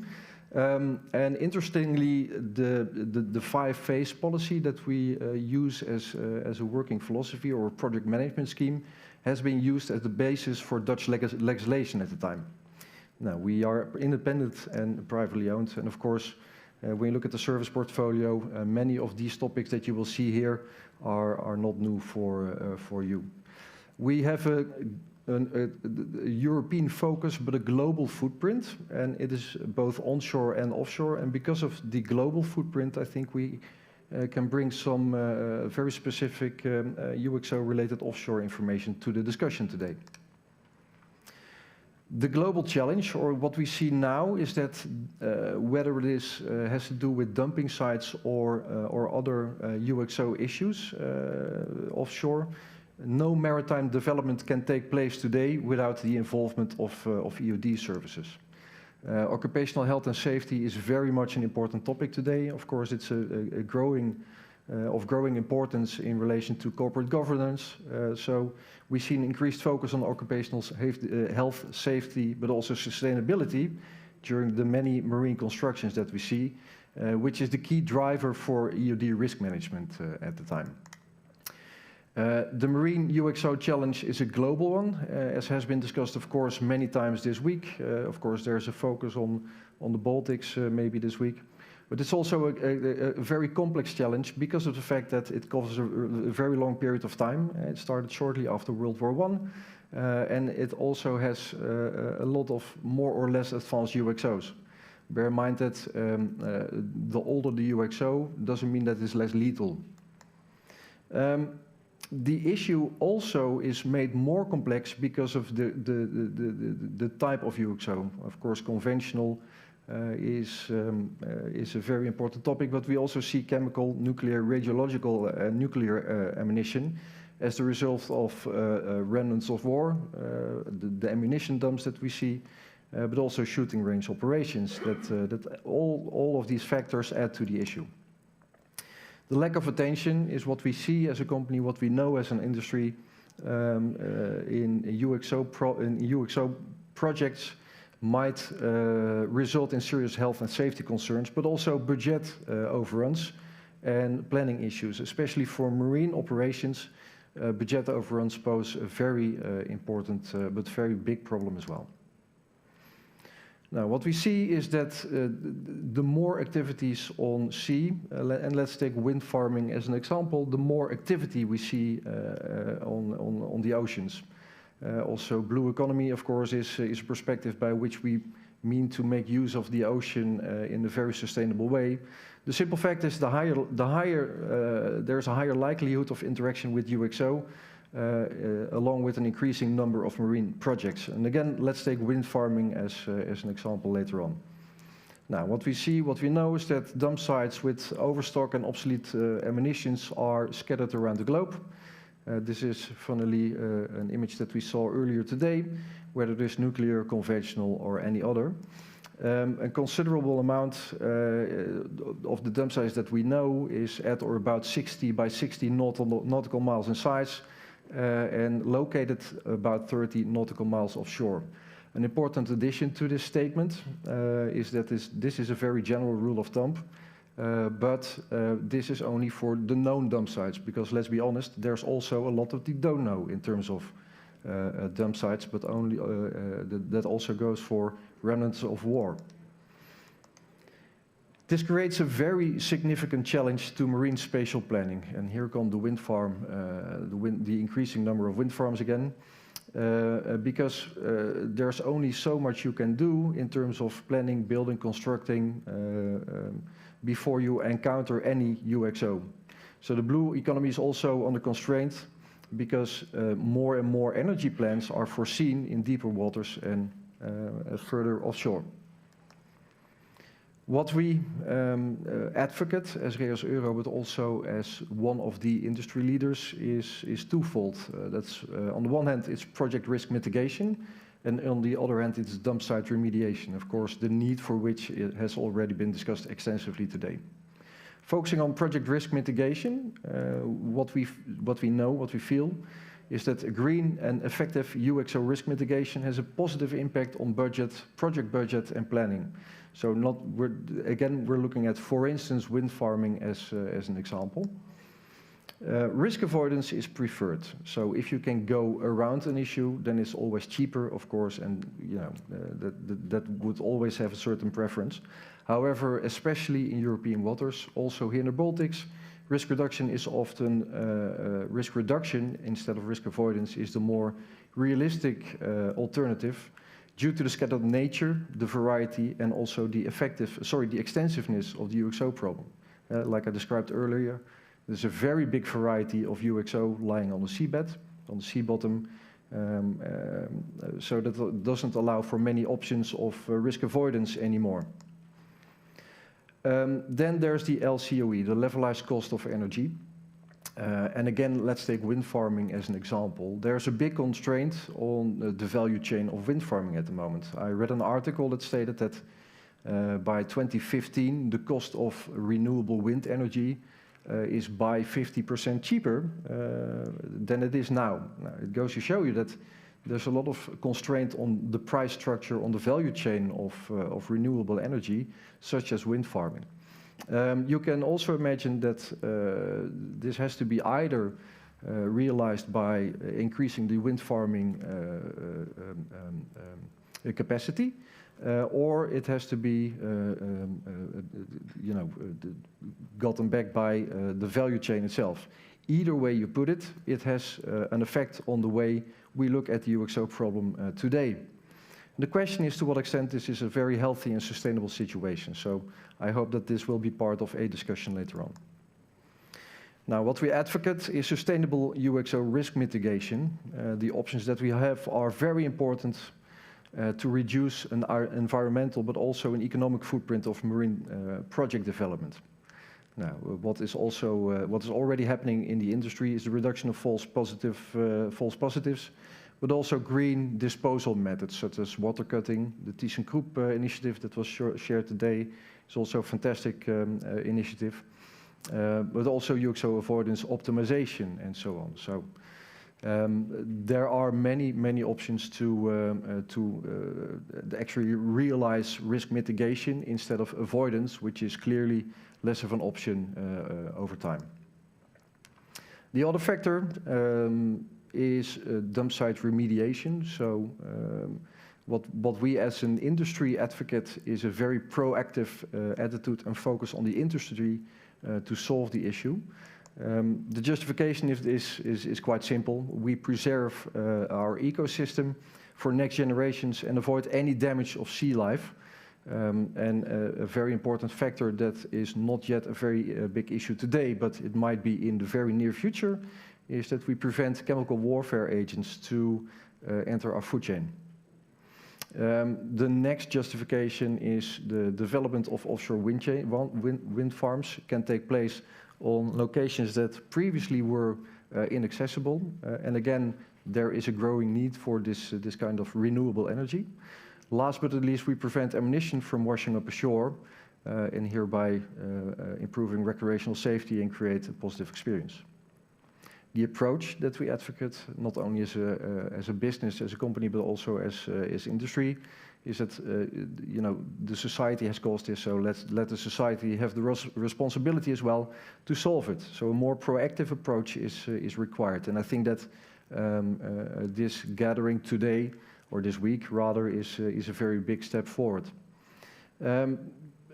And interestingly, the 5-phase policy that we use as a working philosophy or a project management scheme has been used as the basis for Dutch legislation at the time. Now, we are independent and privately owned, and of course, when you look at the service portfolio, many of these topics that you will see here are not new for you. We have a European focus, but a global footprint, and it is both onshore and offshore. And because of the global footprint, I think we can bring some very specific UXO-related offshore information to the discussion today. The global challenge, or what we see now, is that whether it is has to do with dumping sites or other UXO issues offshore, no maritime development can take place today without the involvement of EOD services. Occupational health and safety is very much an important topic today. Of course, it's a growing importance in relation to corporate governance. So we see an increased focus on occupational health, safety, but also sustainability during the many marine constructions that we see, which is the key driver for EOD risk management at the time. The marine UXO challenge is a global one, as has been discussed, of course, many times this week. Of course, there's a focus on the Baltics maybe this week. But it's also a very complex challenge because of the fact that it covers a very long period of time. It started shortly after World War I, and it also has a lot of more or less advanced UXOs. Bear in mind that the older the UXO doesn't mean that it's less lethal. The issue also is made more complex because of the type of UXO. Of course, conventional is a very important topic, but we also see chemical, nuclear, radiological, nuclear ammunition as the result of remnants of war, the ammunition dumps that we see, but also shooting range operations. That all of these factors add to the issue. The lack of attention is what we see as a company, what we know as an industry in UXO projects might result in serious health and safety concerns, but also budget overruns and planning issues, especially for marine operations. Budget overruns pose a very important but very big problem as well. Now, what we see is that the more activities on sea, and let's take wind farming as an example, the more activity we see on the oceans. Also, blue economy, of course, is a perspective by which we mean to make use of the ocean in a very sustainable way. The simple fact is there's a higher likelihood of interaction with UXO, along with an increasing number of marine projects. And again, let's take wind farming as an example later on. Now, what we know is that dump sites with overstock and obsolete ammunitions are scattered around the globe. This is funnily an image that we saw earlier today, whether it is nuclear, conventional, or any other. A considerable amount of the dump sites that we know is at or about 60 by 60 nautical miles in size, and located about 30 nautical miles offshore. An important addition to this statement is that this is a very general rule of thumb, but this is only for the known dump sites, because let's be honest, there's also a lot that we don't know in terms of dump sites, but only that also goes for remnants of war. This creates a very significant challenge to marine spatial planning, and here come the wind farm, the increasing number of wind farms again, because there's only so much you can do in terms of planning, building, constructing, before you encounter any UXO. So the blue economy is also under constraint, because more and more energy plants are foreseen in deeper waters and further offshore. What we advocate as REASeuro, but also as one of the industry leaders, is twofold. That's on the one hand, it's project risk mitigation, and on the other hand, it's dump site remediation. Of course, the need for which it has already been discussed extensively today. Focusing on project risk mitigation, what we know, what we feel, is that a green and effective UXO risk mitigation has a positive impact on budget, project budget, and planning. So we're looking at, for instance, wind farming as an example. Risk avoidance is preferred. So if you can go around an issue, then it's always cheaper, of course, and that would always have a certain preference. However, especially in European waters, also here in the Baltics, risk reduction is often risk reduction instead of risk avoidance is the more realistic alternative, due to the scattered nature, the variety, and also the extensiveness of the UXO problem. Like I described earlier, there's a very big variety of UXO lying on the seabed, on the sea bottom, so that doesn't allow for many options of risk avoidance anymore. Then there's the LCOE, the levelized cost of energy. And again, let's take wind farming as an example. There's a big constraint on the value chain of wind farming at the moment. I read an article that stated that by 2015, the cost of renewable wind energy is by 50% cheaper than it is now. Now. It goes to show you that there's a lot of constraint on the price structure on the value chain of renewable energy, such as wind farming. You can also imagine that this has to be either realized by increasing the wind farming capacity, or it has to be gotten back by the value chain itself. Either way you put it, it has an effect on the way we look at the UXO problem today. The question is to what extent this is a very healthy and sustainable situation. So I hope that this will be part of a discussion later on. Now, what we advocate is sustainable UXO risk mitigation. The options that we have are very important to reduce an environmental but also an economic footprint of marine project development. Now, what is already happening in the industry is the reduction of false positives, but also green disposal methods such as water cutting. The thyssenkrupp initiative that was shared today is also a fantastic initiative, but also UXO avoidance optimization and so on. So there are many options to actually realize risk mitigation instead of avoidance, which is clearly less of an option over time. The other factor is dump site remediation. So what we as an industry advocate is a very proactive attitude and focus on the industry to solve the issue. The justification of this is quite simple. We preserve our ecosystem for next generations and avoid any damage of sea life. And a very important factor that is not yet a very big issue today, but it might be in the very near future, is that we prevent chemical warfare agents to enter our food chain. The next justification is the development of offshore wind farms can take place on locations that previously were inaccessible. And again, there is a growing need for this kind of renewable energy. Last but not least, we prevent ammunition from washing up ashore and hereby improving recreational safety and create a positive experience. The approach that we advocate, not only as a business, as a company, but also as industry, is that you know, the society has caused this, so let the society have the responsibility as well to solve it. So a more proactive approach is required, and I think that this gathering today, or this week rather, is a very big step forward.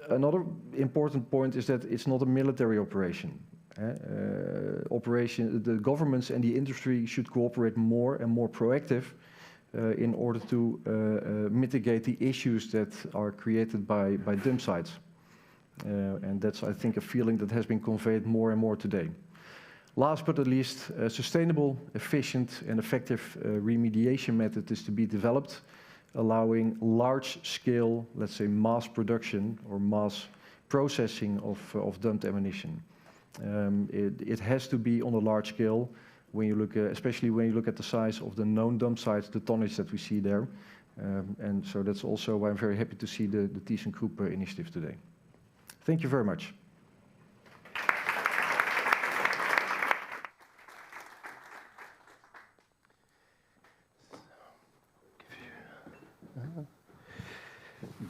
Another important point is that it's not a military operation. The governments and the industry should cooperate more and more proactive in order to mitigate the issues that are created by dump sites. And that's, I think, a feeling that has been conveyed more and more today. Last but not least, a sustainable, efficient and effective remediation method is to be developed, allowing large-scale, let's say, mass production or mass processing of dumped ammunition. It has to be on a large scale when you look, especially when you look at the size of the known dump sites, the tonnage that we see there. And so that's also why I'm very happy to see the thyssenkrupp initiative today. Thank you very much.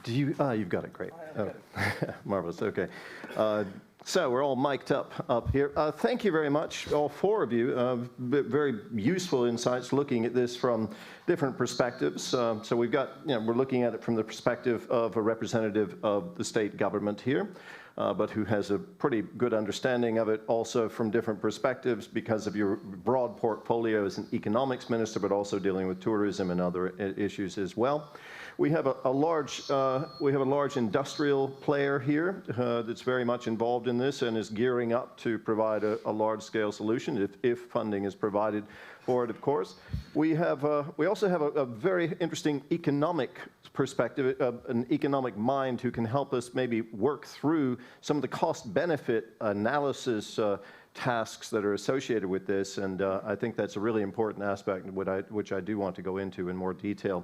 You've got it, great. Oh, marvelous, okay. So we're all mic'd up here. Thank you very much, all four of you. Very useful insights looking at this from different perspectives. So we've got, we're looking at it from the perspective of a representative of the state government here, but who has a pretty good understanding of it also from different perspectives because of your broad portfolio as an economics minister, but also dealing with tourism and other issues as well. We have a large industrial player here that's very much involved in this and is gearing up to provide a large-scale solution if funding is provided for it, of course. We also have a very interesting economic perspective, an economic mind who can help us maybe work through some of the cost-benefit analysis tasks that are associated with this, and I think that's a really important aspect which I do want to go into in more detail.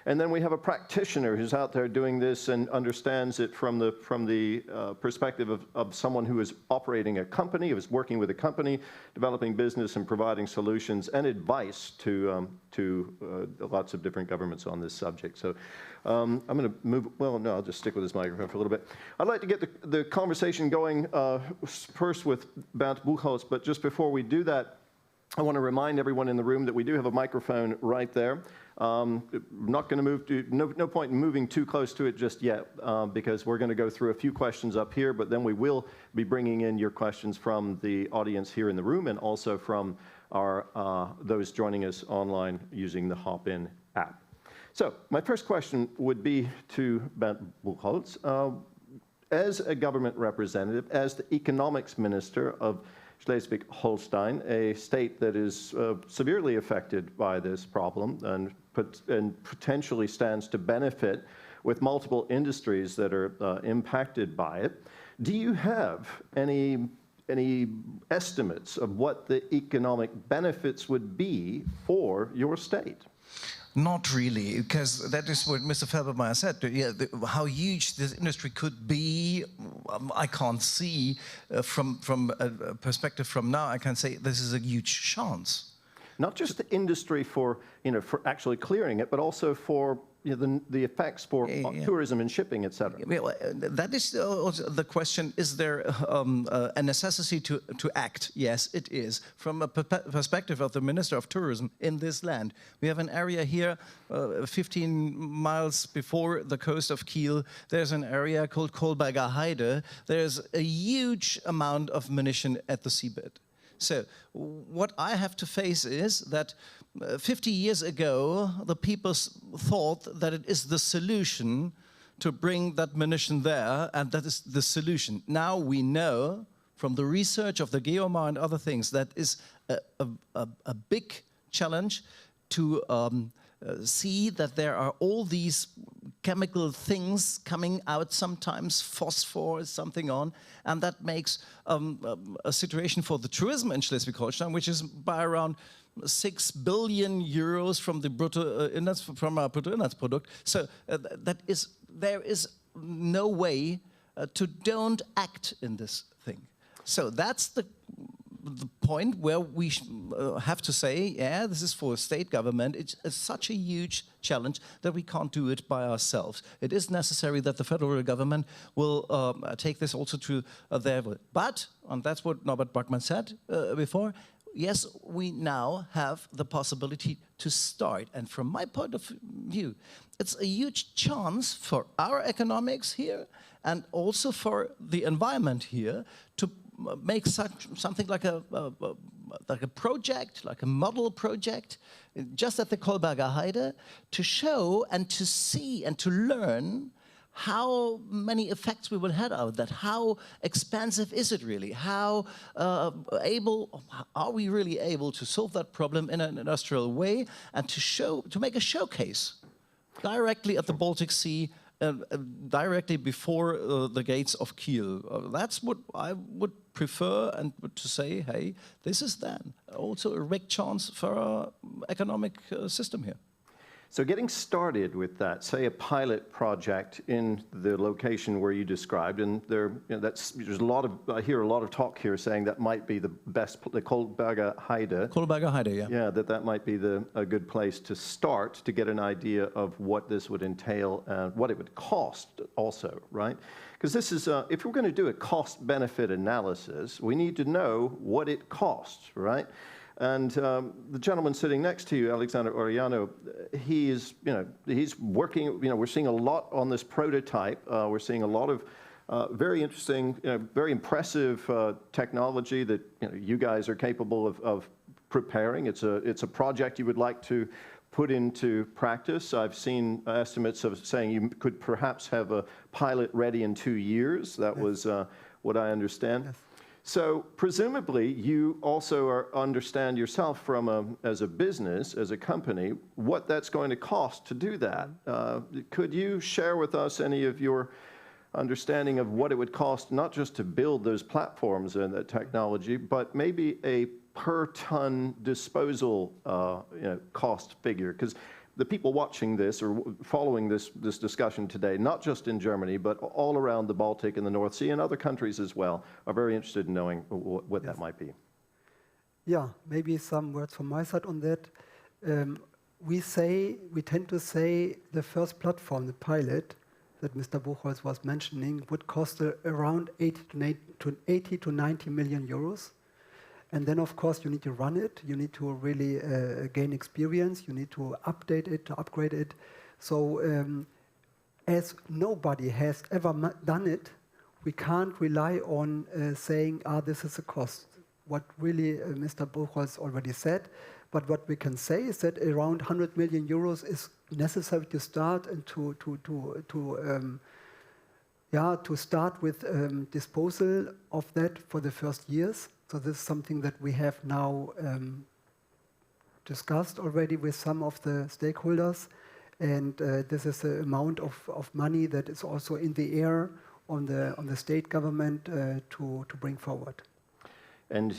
And then we have a practitioner who's out there doing this and understands it from the perspective of someone who is operating a company, who is working with a company, developing business and providing solutions and advice to lots of different governments on this subject. So I'm going to move, well, no, I'll just stick with this microphone for a little bit. I'd like to get the conversation going first with Bernd Buchholz, but just before we do that, I want to remind everyone in the room that we do have a microphone right there. Not going to move to, no point in moving too close to it just yet, because we're going to go through a few questions up here, but then we will be bringing in your questions from the audience here in the room and also from those joining us online using the Hop-In app. So my first question would be to Bernd Buchholz. As a government representative, as the economics minister of Schleswig-Holstein, a state that is severely affected by this problem and potentially stands to benefit with multiple industries that are impacted by it. Do you have any estimates of what the economic benefits would be for your state? Not really, because that is what Mr. Felbermayr said. Yeah, how huge this industry could be, I can't see from a perspective from now. I can say this is a huge chance. Not just the industry for actually clearing it, but also for the effects for tourism and shipping, etc. Well, that is also the question, is there a necessity to act? Yes, it is. From a perspective of the Minister of Tourism in this land, we have an area here 15 miles before the coast of Kiel. There's an area called Kolberger Heide. There's a huge amount of munition at the seabed. So what I have to face is that 50 years ago, the people thought that it is the solution to bring that munition there, and that is the solution. Now we know from the research of the Geomar and other things that is a big challenge to see that there are all these chemical things coming out, sometimes phosphor is something on, and that makes a situation for the tourism in Schleswig-Holstein, which is by around 6 billion euros from the from our bruttoinlandsproduct. So there is no way to don't act in this thing. So that's the point where we have to say, yeah, this is for a state government. It's such a huge challenge that we can't do it by ourselves. It is necessary that the federal government will take this also to their level. But, and that's what Norbert Backman said before, yes, we now have the possibility to start. And from my point of view, it's a huge chance for our economics here and also for the environment here to make something like a project, like a model project, just at the Kolberger Heide, to show and to see and to learn how many effects we will have out of that. How expansive is it really? How are we really able to solve that problem in an industrial way and to make a showcase directly at the Baltic Sea, directly before the gates of Kiel. That's what I would prefer, and to say, hey, this is then also a big chance for our economic system here. So getting started with that, say a pilot project in the location where you described, and there's a lot of, I hear a lot of talk here saying that might be the best, the Kolberger Heide. Kolberger Heide, yeah. Yeah, that might be a good place to start to get an idea of what this would entail and what it would cost also, right? Because this is, if we're going to do a cost-benefit analysis, we need to know what it costs, right? And the gentleman sitting next to you, Alexander Orellano, he's working, we're seeing a lot on this prototype. We're seeing a lot of very interesting, very impressive technology that you guys are capable of preparing. It's a project you would like to put into practice. I've seen estimates of saying you could perhaps have a pilot ready in 2 years. That was what I understand. Yes. So presumably you also understand yourself as a business, as a company, what that's going to cost to do that. Could you share with us any of your understanding of what it would cost, not just to build those platforms and that technology, but maybe a per ton disposal cost figure? Because the people watching this or following this discussion today, not just in Germany, but all around the Baltic and the North Sea and other countries as well, are very interested in knowing what that might be. Yeah, maybe some words from my side on that. We tend to say the first platform, the pilot, that Mr. Buchholz was mentioning, would cost around 80 to 90 million euros. And then, of course, you need to run it. You need to really gain experience. You need to update it, to upgrade it. So as nobody has ever done it, we can't rely on saying, this is a cost. What really Mr. Buchholz already said. But what we can say is that around 100 million euros is necessary to start and to start with disposal of that for the first years. So this is something that we have now discussed already with some of the stakeholders, and this is the amount of money that is also in the air on the state government to bring forward. And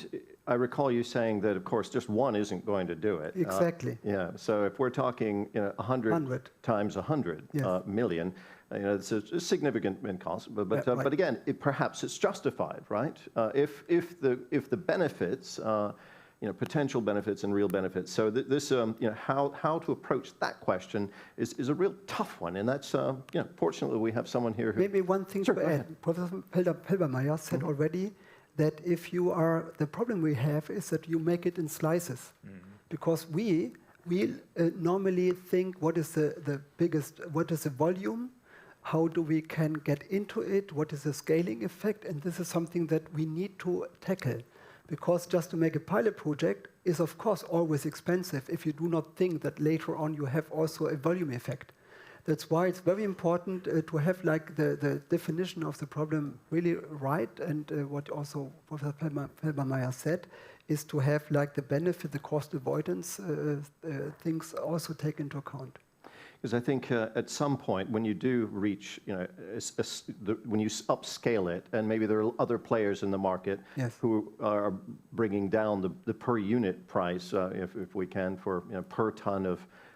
I recall you saying that, of course, just one isn't going to do it. Exactly. Yeah. So if we're talking 100 times 100 yes. million, it's a significant cost. But again, perhaps it's justified, right? If the benefits, potential benefits and real benefits. So this, how to approach that question is a real tough one, and that's, fortunately we have someone here who. Maybe one thing to add. Professor Felbermayr said already that if you are, the problem we have is that you make it in slices, because we normally think what is the biggest, what is the volume, how do we can get into it, what is the scaling effect, and this is something that we need to tackle, because just to make a pilot project is of course always expensive if you do not think that later on you have also a volume effect. That's why it's very important to have like the definition of the problem really right, and what also Professor Felbermayr said is to have like the benefit, the cost avoidance things also take into account. Because I think at some point when you do reach, when you upscale it, and maybe there are other players in the market yes. who are bringing down the per unit price, if we can, for per ton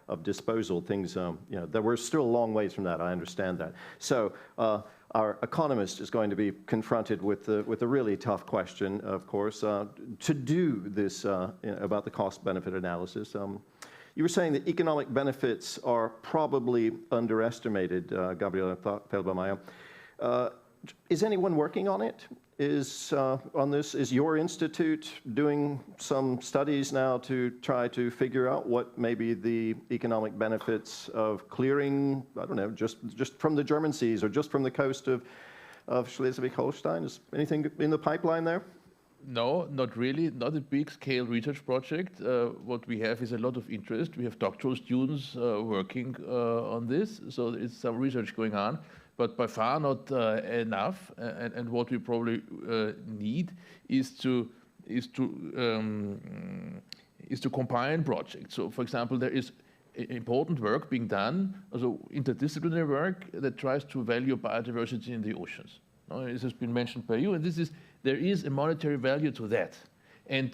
of disposal, things, that we're still a long ways from that, I understand that. So our economist is going to be confronted with a really tough question, of course, to do this about the cost-benefit analysis. You were saying that economic benefits are probably underestimated, Gabriel Felbermayr. Is anyone working on it? On this? Is your institute doing some studies now to try to figure out what maybe the economic benefits of clearing, I don't know, just from the German seas or just from the coast of Schleswig-Holstein? Is anything in the pipeline there? No, not really. Not a big-scale research project. What we have is a lot of interest. We have doctoral students working on this, so it's some research going on, but by far not enough. And what we probably need is to combine projects. So, for example, there is important work being done, also interdisciplinary work that tries to value biodiversity in the oceans. This has been mentioned by you, and there is a monetary value to that. And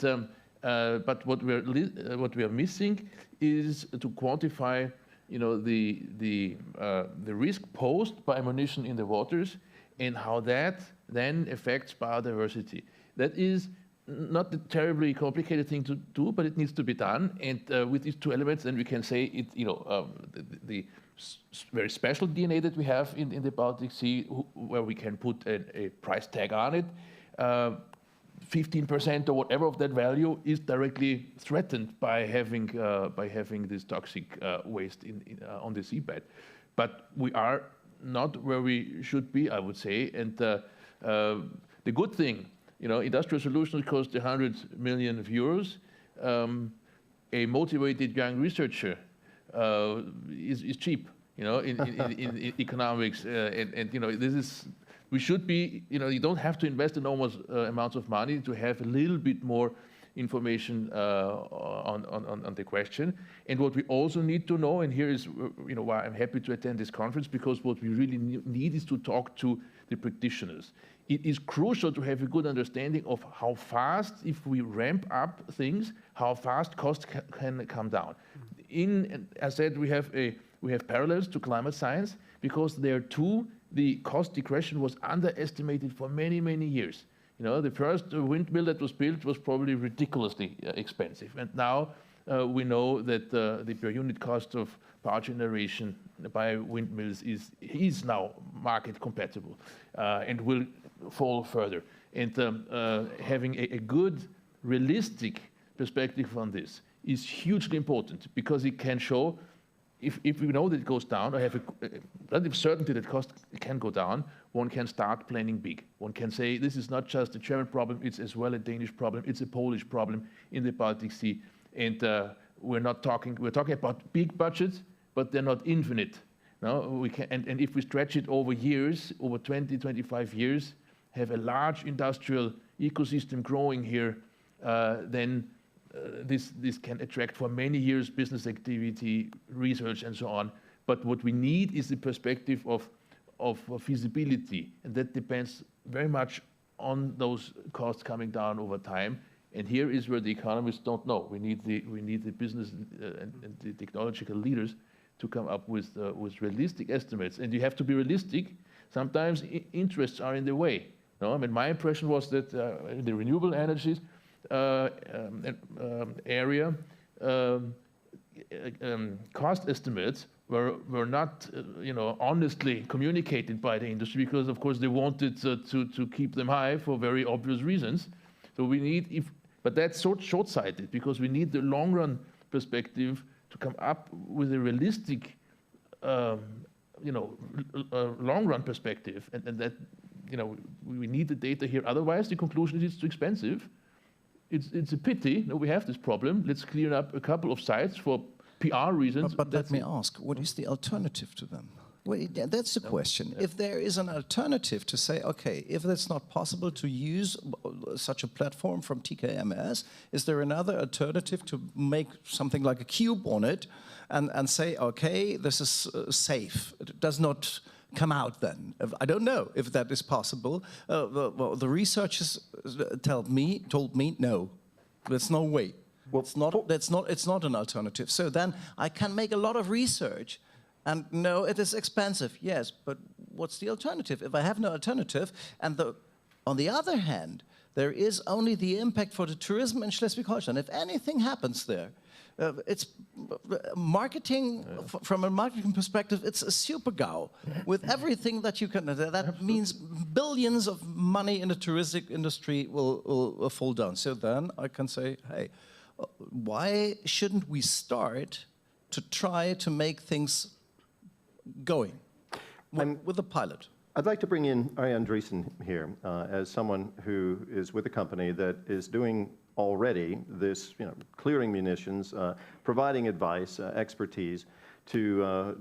but what we are missing is to quantify, the risk posed by ammunition in the waters and how that then affects biodiversity. That is not a terribly complicated thing to do, but it needs to be done. And with these two elements, then we can say it. The very special DNA that we have in the Baltic Sea, where we can put a price tag on it, 15% or whatever of that value is directly threatened by having this toxic waste on the seabed. But we are not where we should be, I would say. And the good thing, industrial solutions cost 100 million euros. A motivated young researcher is cheap, in economics, and this is. We should be, you don't have to invest enormous amounts of money to have a little bit more information on the question. And what we also need to know, and here is, why I'm happy to attend this conference, because what we really need is to talk to the practitioners. It is crucial to have a good understanding of how fast, if we ramp up things, how fast costs can come down. As I said, we have parallels to climate science, because there too, the cost degression was underestimated for many, many years. The first windmill that was built was probably ridiculously expensive. And now we know that the per unit cost of power generation by windmills is now market compatible and will fall further. And having a good, realistic perspective on this is hugely important, because it can show, if we know that it goes down, or have a relative certainty that cost can go down, one can start planning big. One can say, this is not just a German problem, it's as well a Danish problem, it's a Polish problem in the Baltic Sea. And we're talking about big budgets, but they're not infinite. No, and if we stretch it over years, over 20, 25 years, have a large industrial ecosystem growing here, then this can attract for many years business activity, research, and so on. But what we need is the perspective of feasibility, and that depends very much on those costs coming down over time. And here is where the economists don't know. We need the business and the technological leaders to come up with realistic estimates. And you have to be realistic. Sometimes interests are in the way. No, I mean, my impression was that in the renewable energies area, cost estimates were not, honestly communicated by the industry, because of course they wanted to keep them high for very obvious reasons. So we need, but that's short-sighted, because we need the long-run perspective to come up with a realistic, long-run perspective, and that, we need the data here. Otherwise, the conclusion is it's too expensive. It's a pity that we have this problem. Let's clear up a couple of sites for PR reasons. But let me ask, what is the alternative to them? Well, that's the question. If there is an alternative to say, okay, if it's not possible to use such a platform from tkMS, is there another alternative to make something like a cube on it and say, okay, this is safe, it does not come out then? I don't know if that is possible. The researchers told me, no, there's no way. Well, It's not an alternative. So then I can make a lot of research, and no, it is expensive. Yes, but what's the alternative? If I have no alternative, and on the other hand, there is only the impact for the tourism in Schleswig-Holstein. If anything happens there, it's marketing, from a marketing perspective, it's a super GAU with everything that you can. That means billions of money in the touristic industry will fall down. So then I can say, hey, why shouldn't we start to try to make things going with a pilot? I'd like to bring in Arjen Driessen here as someone who is with a company that is doing already this, clearing munitions, providing advice, expertise to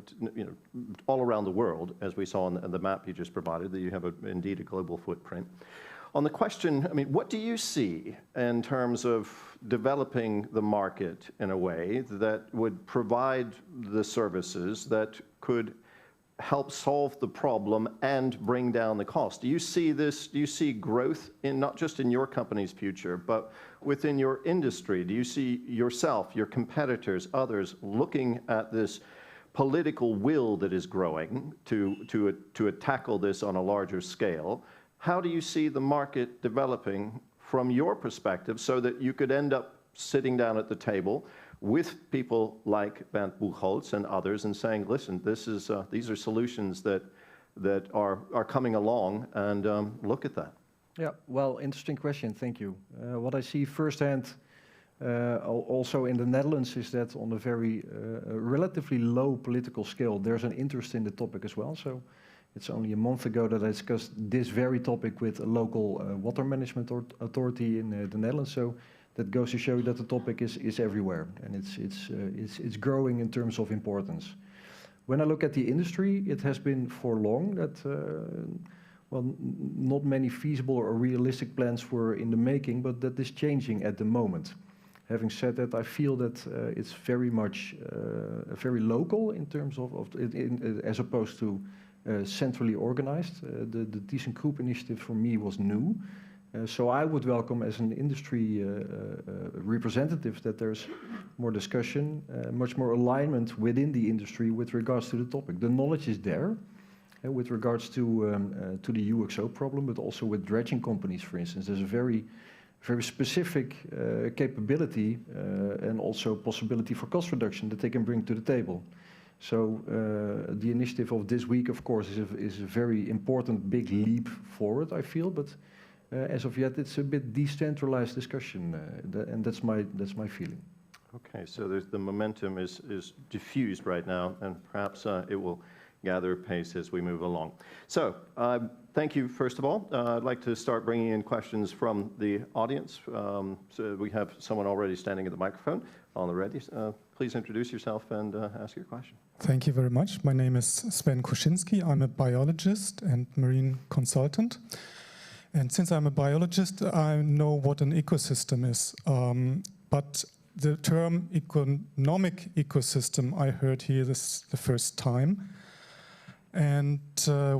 all around the world, as we saw on the map you just provided, that you have indeed a global footprint. On the question, I mean, what do you see in terms of developing the market in a way that would provide the services that could help solve the problem and bring down the cost? Do you see this, do you see growth in not just in your company's future, but within your industry? Do you see yourself, your competitors, others looking at this political will that is growing to tackle this on a larger scale? How do you see the market developing from your perspective so that you could end up sitting down at the table with people like Bernd Buchholz and others and saying, listen, these are solutions that are coming along, and look at that? Yeah, well, interesting question, thank you. What I see firsthand also in the Netherlands is that on a very relatively low political scale, there's an interest in the topic as well. So it's only a month ago that I discussed this very topic with a local water management authority in the Netherlands. So that goes to show you that the topic is everywhere, and it's growing in terms of importance. When I look at the industry, it has been for long that not many feasible or realistic plans were in the making, but that is changing at the moment. Having said that, I feel that it's very much very local in terms of as opposed to centrally organized. The thyssenkrupp initiative for me was new. So I would welcome as an industry representative that there's more discussion, much more alignment within the industry with regards to the topic. The knowledge is there with regards to the UXO problem, but also with dredging companies, for instance. There's a very specific capability and also possibility for cost reduction that they can bring to the table. So the initiative of this week, of course, is a very important big leap forward, I feel, but as of yet, it's a bit decentralized discussion, and that's my feeling. Okay, so the momentum is diffused right now, and perhaps it will gather pace as we move along. So thank you, first of all. I'd like to start bringing in questions from the audience. So we have someone already standing at the microphone on the ready. Please introduce yourself and ask your question. Thank you very much. My name is Sven Kuczynski. I'm a biologist and marine consultant. And since I'm a biologist, I know what an ecosystem is. But the term economic ecosystem I heard here this the first time. And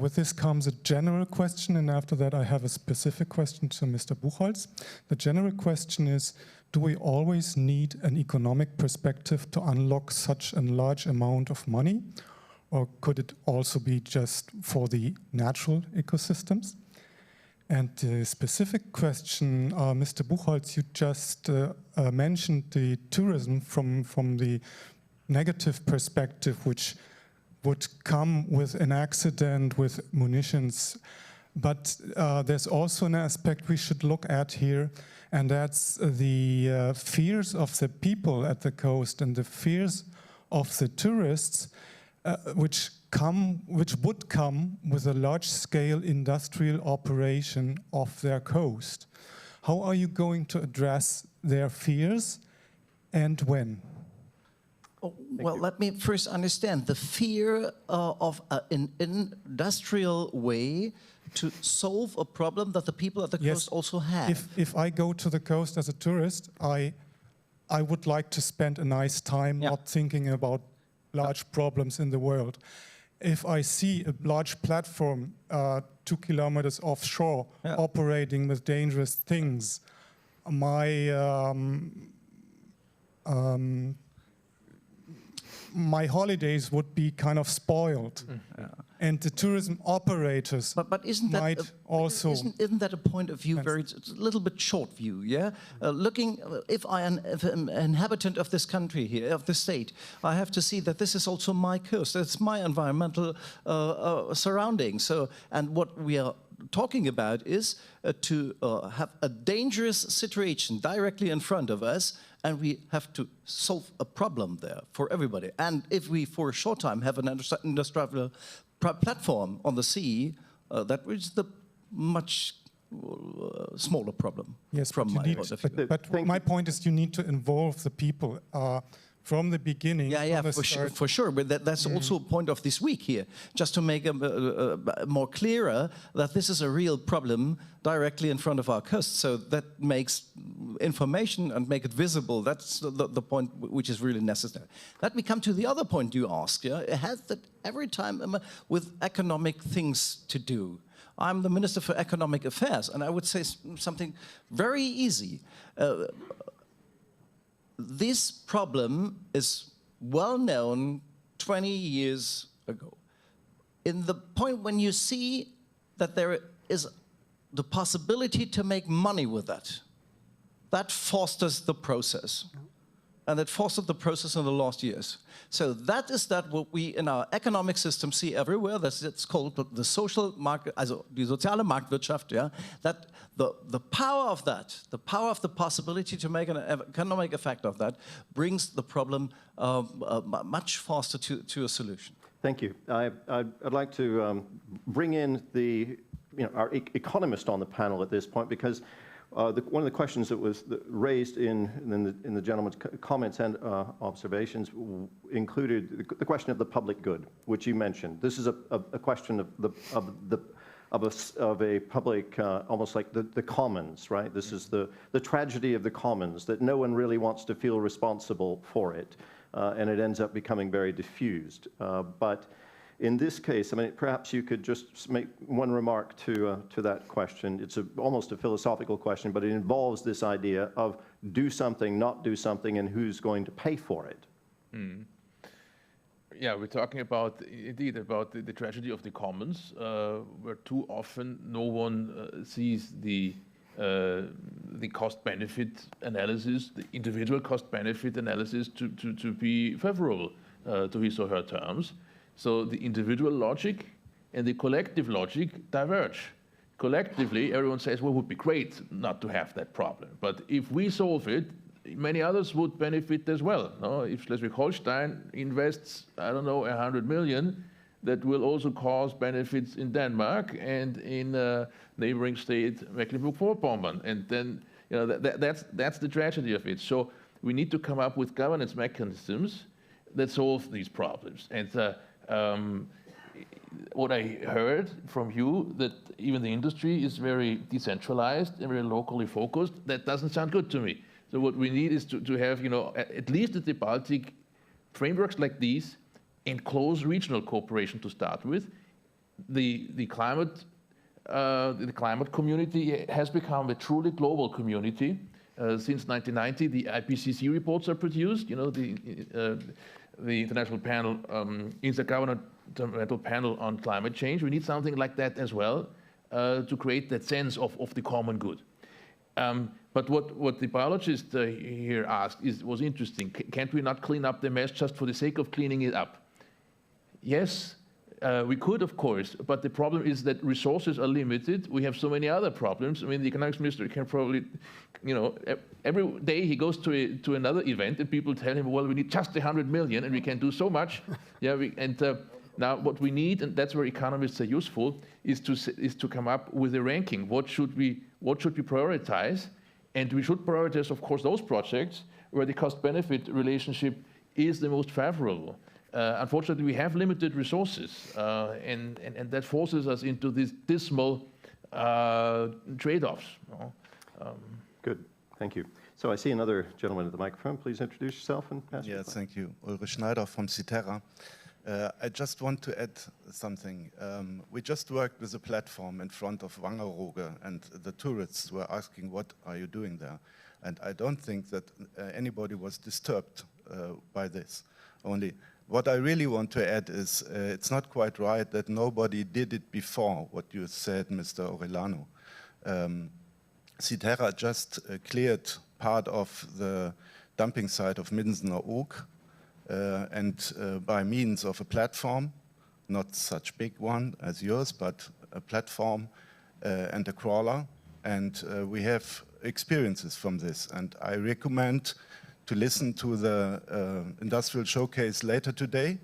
with this comes a general question, and after that I have a specific question to Mr. Buchholz. The general question is, do we always need an economic perspective to unlock such a large amount of money? Or could it also be just for the natural ecosystems? And the specific question, Mr. Buchholz, you just mentioned the tourism from the negative perspective, which would come with an accident with munitions. But there's also an aspect we should look at here, and that's the fears of the people at the coast and the fears of the tourists, which would come with a large-scale industrial operation off their coast. How are you going to address their fears, and when? Well, let me first understand the fear of an industrial way to solve a problem that the people at the coast also have. If I go to the coast as a tourist, I would like to spend a nice time, not thinking about large problems in the world. If I see a large platform 2 kilometers offshore operating with dangerous things, my my holidays would be kind of spoiled. And the tourism operators But isn't that might also... isn't that a point of view? It's a little bit short view, yeah. Looking, if I'm an inhabitant of this country here, of this state, I have to see that this is also my coast. It's my environmental surrounding. So, and what we are talking about is to have a dangerous situation directly in front of us, and we have to solve a problem there for everybody. And if we, for a short time, have an industrial platform on the sea, that is the much smaller problem. Yes, from my point of view. but my point is you need to involve the people from the beginning. Yeah, for sure. But that's also a point of this week here, just to make more clearer that this is a real problem directly in front of our coast. So that makes information and make it visible. That's the point which is really necessary. Let me come to the other point you asked. Yeah? It has that every time with economic things to do. I'm the Minister for Economic Affairs, and I would say something very easy. This problem is well known 20 years ago. In the point when you see that there is the possibility to make money with that fosters the process. And it fostered the process in the last years. So that is what we in our economic system see everywhere. It's called the social market, also die soziale Marktwirtschaft. Yeah, that the power of that, the power of the possibility to make an economic effect of that, brings the problem much faster to a solution. Thank you. I'd like to bring in our economist on the panel at this point, because one of the questions that was raised in the gentleman's comments and observations included the question of the public good, which you mentioned. This is a question of a public, almost like the commons, right? This is the tragedy of the commons, that no one really wants to feel responsible for it, and it ends up becoming very diffused. But in this case, I mean, perhaps you could just make one remark to that question. It's almost a philosophical question, but it involves this idea of do something, not do something, and who's going to pay for it. Yeah, we're talking about, indeed, about the tragedy of the commons, where too often no one sees the cost-benefit analysis, the individual cost-benefit analysis to be favorable to his or her terms. So the individual logic and the collective logic diverge. Collectively, everyone says, well, it would be great not to have that problem. But if we solve it, many others would benefit as well. No? If Schleswig-Holstein invests, I don't know, 100 million, that will also cause benefits in Denmark and in neighboring state Mecklenburg-Vorpommern. And then, that's the tragedy of it. So we need to come up with governance mechanisms that solve these problems. And what I heard from you, that even the industry is very decentralized and very locally focused, that doesn't sound good to me. So what we need is to have, at least at the Baltic, frameworks like these and close regional cooperation to start with. The climate community has become a truly global community. Since 1990, the IPCC reports are produced. The International Panel, Intergovernmental Panel on Climate Change. We need something like that as well to create that sense of the common good. But what the biologist here asked was interesting. Can't we not clean up the mess just for the sake of cleaning it up? Yes, we could, of course, but the problem is that resources are limited. We have so many other problems. I mean, the economics minister can probably, every day he goes to another event and people tell him, well, we need just 100 million and we can do so much. Yeah, now what we need, and that's where economists are useful, is to come up with a ranking. What should we prioritize? And we should prioritize, of course, those projects where the cost-benefit relationship is the most favorable. Unfortunately, we have limited resources, and that forces us into these dismal trade-offs. Good, thank you. So I see another gentleman at the microphone. Please introduce yourself and pass your Yes, thank you. Ulrich Schneider from Citerra. I just want to add something. We just worked with a platform in front of Wangerooge, and the tourists were asking, what are you doing there? And I don't think that anybody was disturbed by this. Only what I really want to add is it's not quite right that nobody did it before, what you said, Mr. Orellano. Citerra just cleared part of the dumping site of Middensener Oak, and by means of a platform, not such big one as yours, but a platform and a crawler. And we have experiences from this. And I recommend to listen to the industrial showcase later today,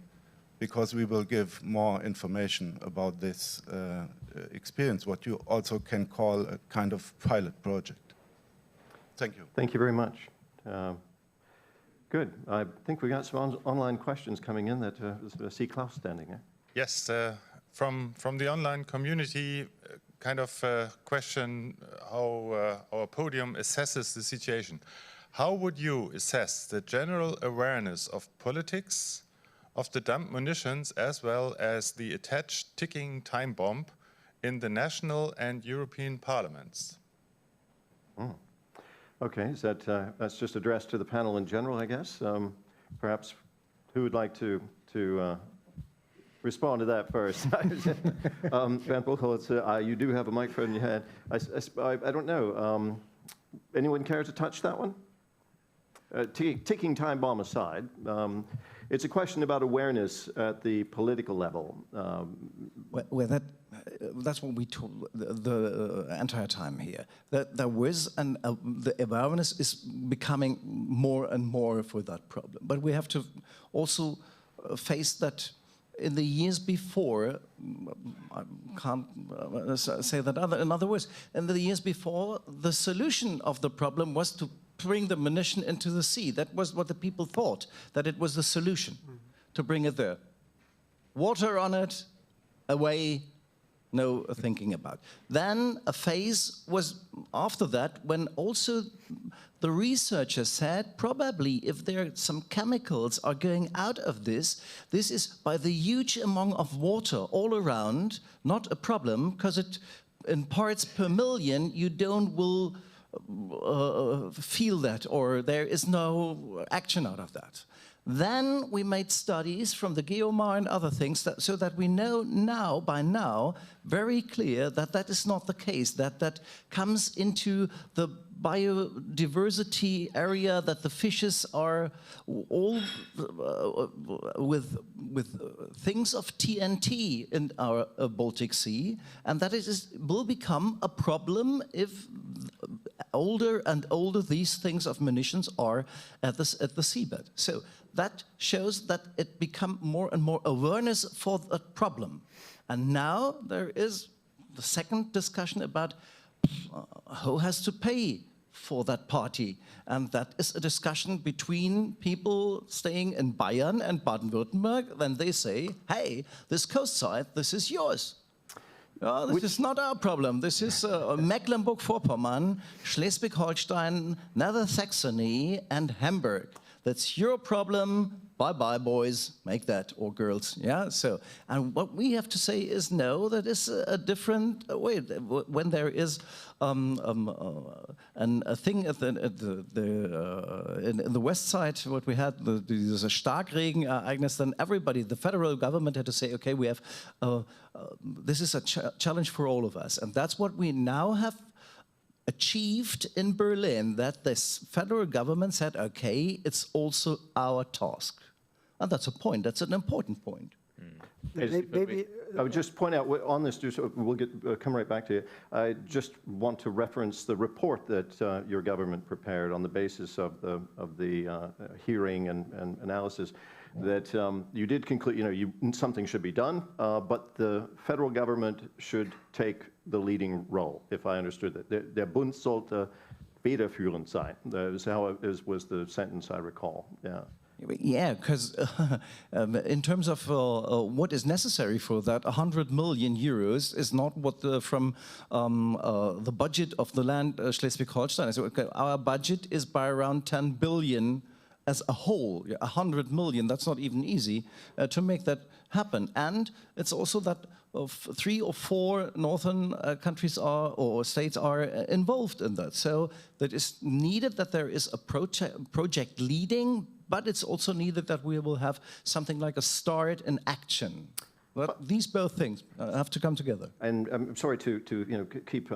because we will give more information about this experience, what you also can call a kind of pilot project. Thank you. Thank you very much. Good. I think we got some online questions coming in that I see Klaus standing there. Yes, from the online community, kind of question how our podium assesses the situation. How would you assess the general awareness of politics, of the dumped munitions, as well as the attached ticking time bomb in the national and European parliaments? Okay, is that, that's just addressed to the panel in general, I guess. Perhaps who would like to respond to that first? Bernd Buchholz, you do have a microphone in your hand. I don't know. Anyone care to touch that one? Ticking time bomb aside, it's a question about awareness at the political level. Well, that's what we told the entire time here. That there was, the awareness is becoming more and more for that problem. But we have to also face that in the years before, I can't say that in other words, in the years before, the solution of the problem was to bring the munition into the sea. That was what the people thought, that it was the solution, to bring it there. Water on it, away, no thinking about. Then a phase was after that when also the researchers said probably if there some chemicals are going out of this is by the huge amount of water all around not a problem, because it in parts per million you will feel that, or there is no action out of that. Then we made studies from the Geomar and other things so that we know now, by now, very clear that that is not the case, that comes into the biodiversity area, that the fishes are all with things of TNT in our Baltic Sea, and that it will become a problem if older and older these things of munitions are at the seabed. So that shows that it become more and more awareness for the problem. And now there is the second discussion about who has to pay for that party. And that is a discussion between people staying in Bayern and Baden-Württemberg. Then they say, hey, this coast side, this is yours. This is not our problem. This is Mecklenburg-Vorpommern, Schleswig-Holstein, Nether Saxony, and Hamburg. That's your problem. Bye-bye, boys. Make that, or girls. Yeah. So, and what we have to say is no. That is a different way. When there is a thing in the west side, what we had, the Starkregen-Ereignis, then everybody, the federal government had to say, okay, we have this is a challenge for all of us, and that's what we now have achieved in Berlin, that this federal government said, okay, it's also our task. And that's a point, that's an important point. Maybe I would just point out on this, we'll come right back to you. I just want to reference the report that your government prepared on the basis of the hearing and analysis, that you did conclude, something should be done, but the federal government should take the leading role, if I understood that. Der Bund sollte federführend sein. That is how it was the sentence I recall. Yeah. Yeah, because in terms of what is necessary for that, 100 million euros is not what from the budget of the land Schleswig-Holstein. So our budget is by around 10 billion as a whole. 100 million, that's not even easy to make that happen. And it's also that of 3 or 4 northern countries are, or states are involved in that. So that is needed that there is a project leading, but it's also needed that we will have something like a start in action. But these both things have to come together. And I'm sorry to keep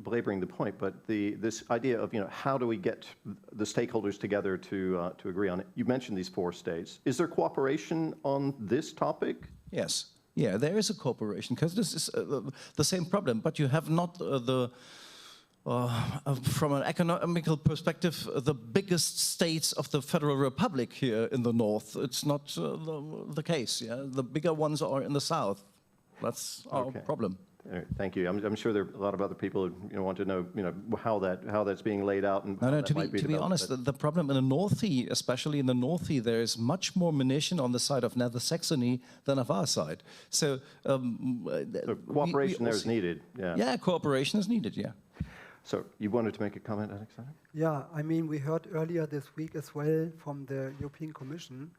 belaboring the point, but this idea of how do we get the stakeholders together to agree on it? You mentioned these 4 states. Is there cooperation on this topic? Yes. Yeah, there is a cooperation because this is the same problem, but you have not from an economical perspective, the biggest states of the Federal Republic here in the north. It's not the case. Yeah, the bigger ones are in the south. That's our problem. All right, thank you. I'm sure there are a lot of other people who want to know, how that's being laid out and how that might be developed. To be honest, the problem in the North Sea, especially in the North Sea, there is much more munition on the side of Nether Saxony than of our side. So, so cooperation there is needed. Yeah. Yeah, cooperation is needed. Yeah. So you wanted to make a comment, Alexander? Yeah, I mean, we heard earlier this week as well from the European Commission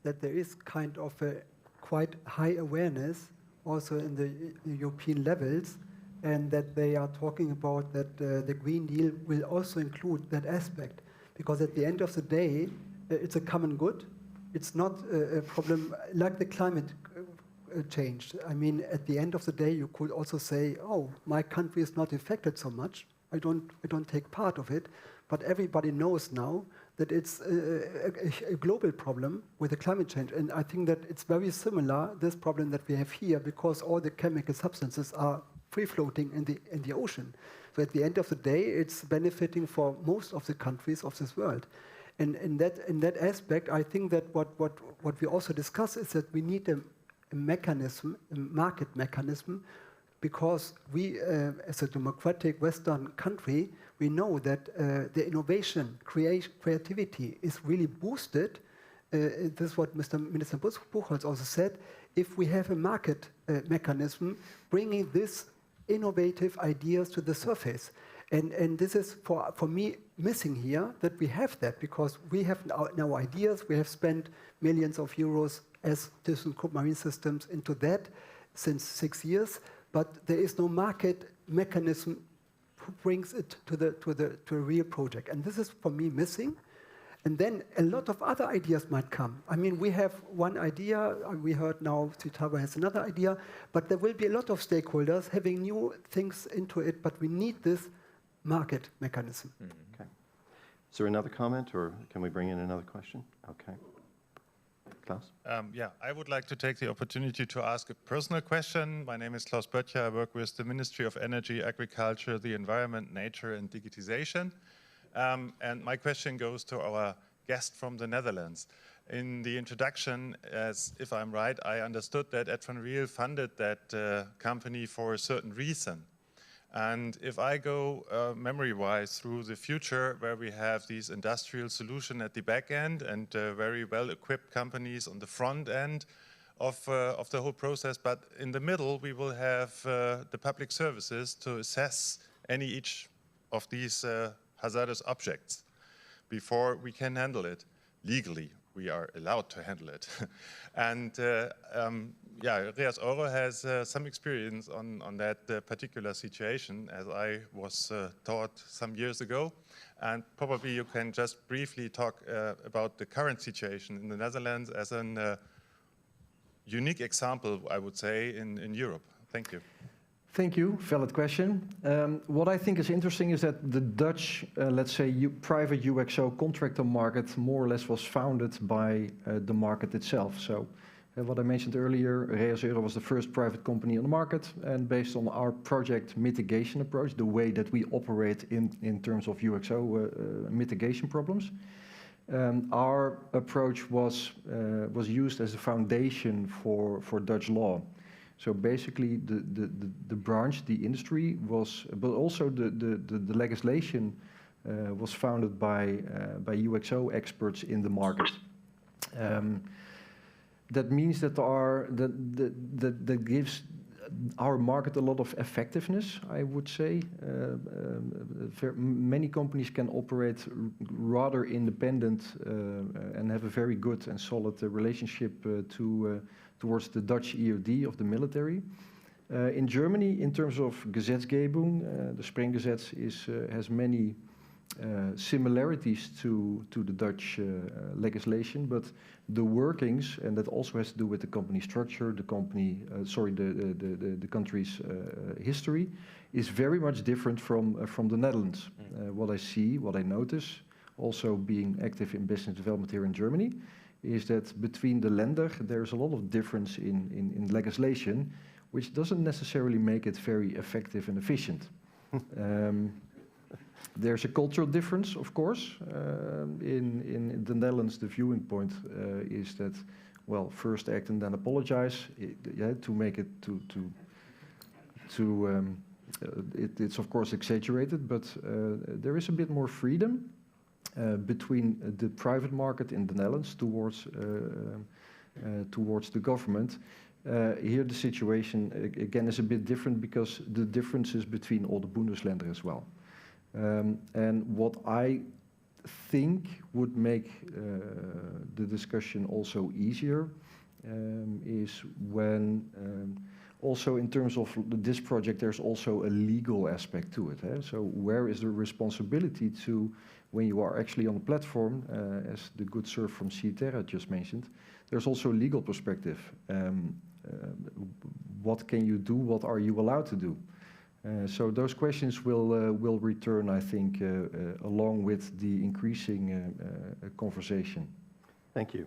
that there is kind of a quite high awareness also in the European levels, and that they are talking about that the Green Deal will also include that aspect. Because at the end of the day, it's a common good. It's not a problem like the climate change. I mean, at the end of the day, you could also say, oh, my country is not affected so much. I don't take part of it, but everybody knows now that it's a global problem with the climate change. And I think that it's very similar, this problem that we have here, because all the chemical substances are free-floating in the ocean. So at the end of the day, it's benefiting for most of the countries of this world. And in that aspect, I think that what we also discuss is that we need a mechanism, a market mechanism, because we, as a democratic Western country, we know that the innovation, creativity is really boosted. This is what Minister Buchholz also said. If we have a market mechanism bringing these innovative ideas to the surface. And this is, for me, missing here, that we have that, because we have now ideas. We have spent millions of euros as thyssenkrupp Marine Systems into that since 6 years. But there is no market mechanism who brings it to a real project. And this is, for me, missing. And then a lot of other ideas might come. I mean, we have one idea. We heard now Chicago has another idea. But there will be a lot of stakeholders having new things into it. But we need this market mechanism. Okay. Is there another comment, or can we bring in another question? Okay. Klaus? Yeah, I would like to take the opportunity to ask a personal question. My name is Klaus Böttcher. I work with the Ministry of Energy, Agriculture, the Environment, Nature and Digitization. And my question goes to our guest from the Netherlands. In the introduction, as if I'm right, I understood that Ed van Riel funded that company for a certain reason. And if I go memory-wise through the future, where we have these industrial solutions at the back end and very well-equipped companies on the front end of the whole process, but in the middle we will have the public services to assess each of these hazardous objects before we can handle it legally. We are allowed to handle it. And yeah, REASeuro has some experience on that particular situation, as I was taught some years ago. And probably you can just briefly talk about the current situation in the Netherlands as a unique example, I would say, in Europe. Thank you. Thank you, valid question. What I think is interesting is that the Dutch, let's say, private UXO contractor market more or less was founded by the market itself. So what I mentioned earlier, REASeuro was the first private company on the market, and based on our project mitigation approach, the way that we operate in terms of UXO mitigation problems, our approach was used as a foundation for Dutch law. So basically, the branch, the industry was, but also the legislation was founded by UXO experts in the market. That means that that gives our market a lot of effectiveness, I would say. Many companies can operate rather independent and have a very good and solid relationship towards the Dutch EOD of the military. In Germany, in terms of Gesetzgebung, the Sprenggesetz has many similarities to the Dutch legislation, but the workings, and that also has to do with the company structure, the company, the country's history, is very much different from the Netherlands. What I see, what I notice, also being active in business development here in Germany, is that between the Länder there's a lot of difference in legislation, which doesn't necessarily make it very effective and efficient. There's a cultural difference, of course. In the Netherlands, the viewing point is that, well, first act and then apologize. To make it it's of course exaggerated, but there is a bit more freedom between the private market in the Netherlands towards the government. Here the situation again is a bit different because the differences between all the Bundesländer as well. And what I think would make the discussion also easier is when also in terms of this project there's also a legal aspect to it. So where is the responsibility to, when you are actually on the platform, as the good sir from Citerra just mentioned, there's also a legal perspective. What can you do? What are you allowed to do? So those questions will return, I think, along with the increasing conversation. Thank you.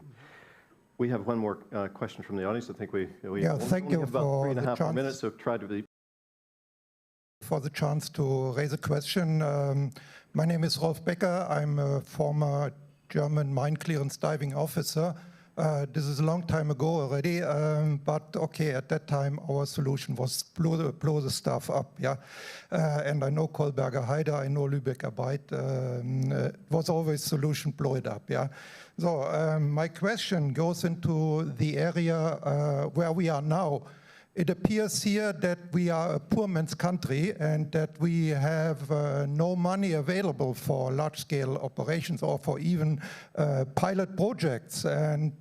We have one more question from the audience. I think we thank only you have about for 3.5 the minutes, so try to be. For the chance to raise a question. My name is Rolf Becker. I'm a former German mine clearance diving officer. This is a long time ago already, but okay, at that time our solution was blow the stuff up, yeah. And I know Kolberger Heide, I know Lübecker Bight, was always solution, blow it up, yeah. So my question goes into the area where we are now. It appears here that we are a poor man's country and that we have no money available for large-scale operations or for even pilot projects. And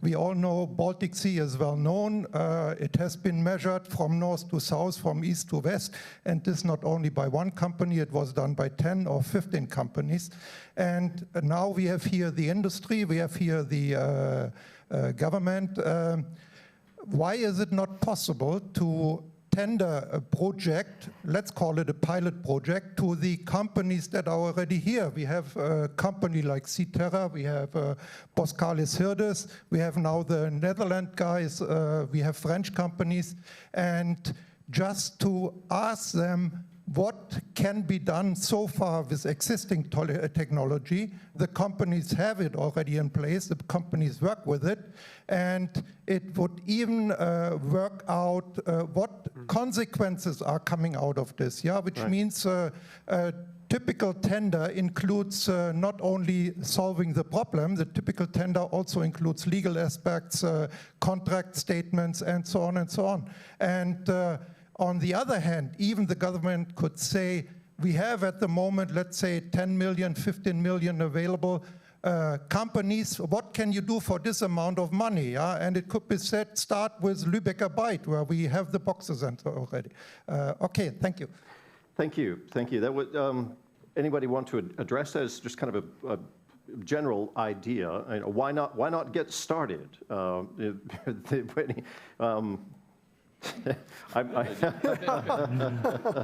we all know Baltic Sea is well known. It has been measured from north to south, from east to west, and this not only by one company, it was done by 10 or 15 companies. And now we have here the industry, we have here the government. Why is it not possible to tender a project, let's call it a pilot project, to the companies that are already here? We have a company like Citerra, we have Boskalis Hirdes, we have now the Netherlands guys, we have French companies, and just to ask them what can be done so far with existing technology. The companies have it already in place, the companies work with it, and it would even work out what consequences are coming out of this, yeah, which means a typical tender includes not only solving the problem, the typical tender also includes legal aspects, contract statements, and so on and so on. And on the other hand, even the government could say, we have at the moment, let's say 10 million, 15 million available companies, what can you do for this amount of money? Yeah? And it could be said, start with Lübecker Bight, where we have the boxer center already. Okay, thank you. Thank you, thank you. That would, anybody want to address that as just kind of a general idea? Why not get started?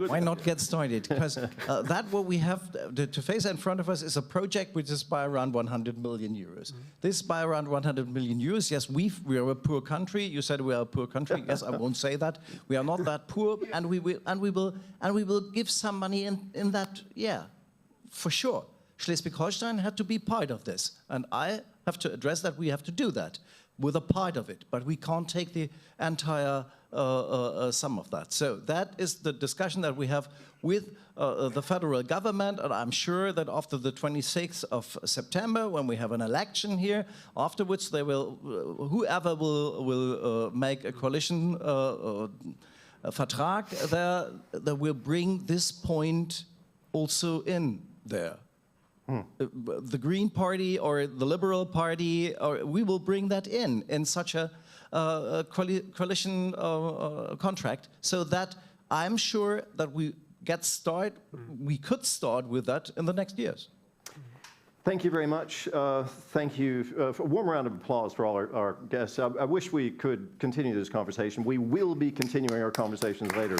Why not get started? Because that what we have to face in front of us is a project which is by around 100 million euros. This by around 100 million euros. Yes, we are a poor country. You said we are a poor country. Yes, I won't say that. We are not that poor, and we will give some money in that. Yeah, for sure. Schleswig-Holstein had to be part of this, and I have to address that. We have to do that with a part of it, but we can't take the entire sum of that. So that is the discussion that we have with the federal government, and I'm sure that after the 26th of September, when we have an election here, afterwards they will, whoever will make a coalition Vertrag there, that will bring this point also in there. The Green Party or the Liberal Party, or we will bring that in such a coalition contract, so that I'm sure that we could start with that in the next years. Thank you very much. Thank you. A warm round of applause for all our guests. I wish we could continue this conversation. We will be continuing our conversations later.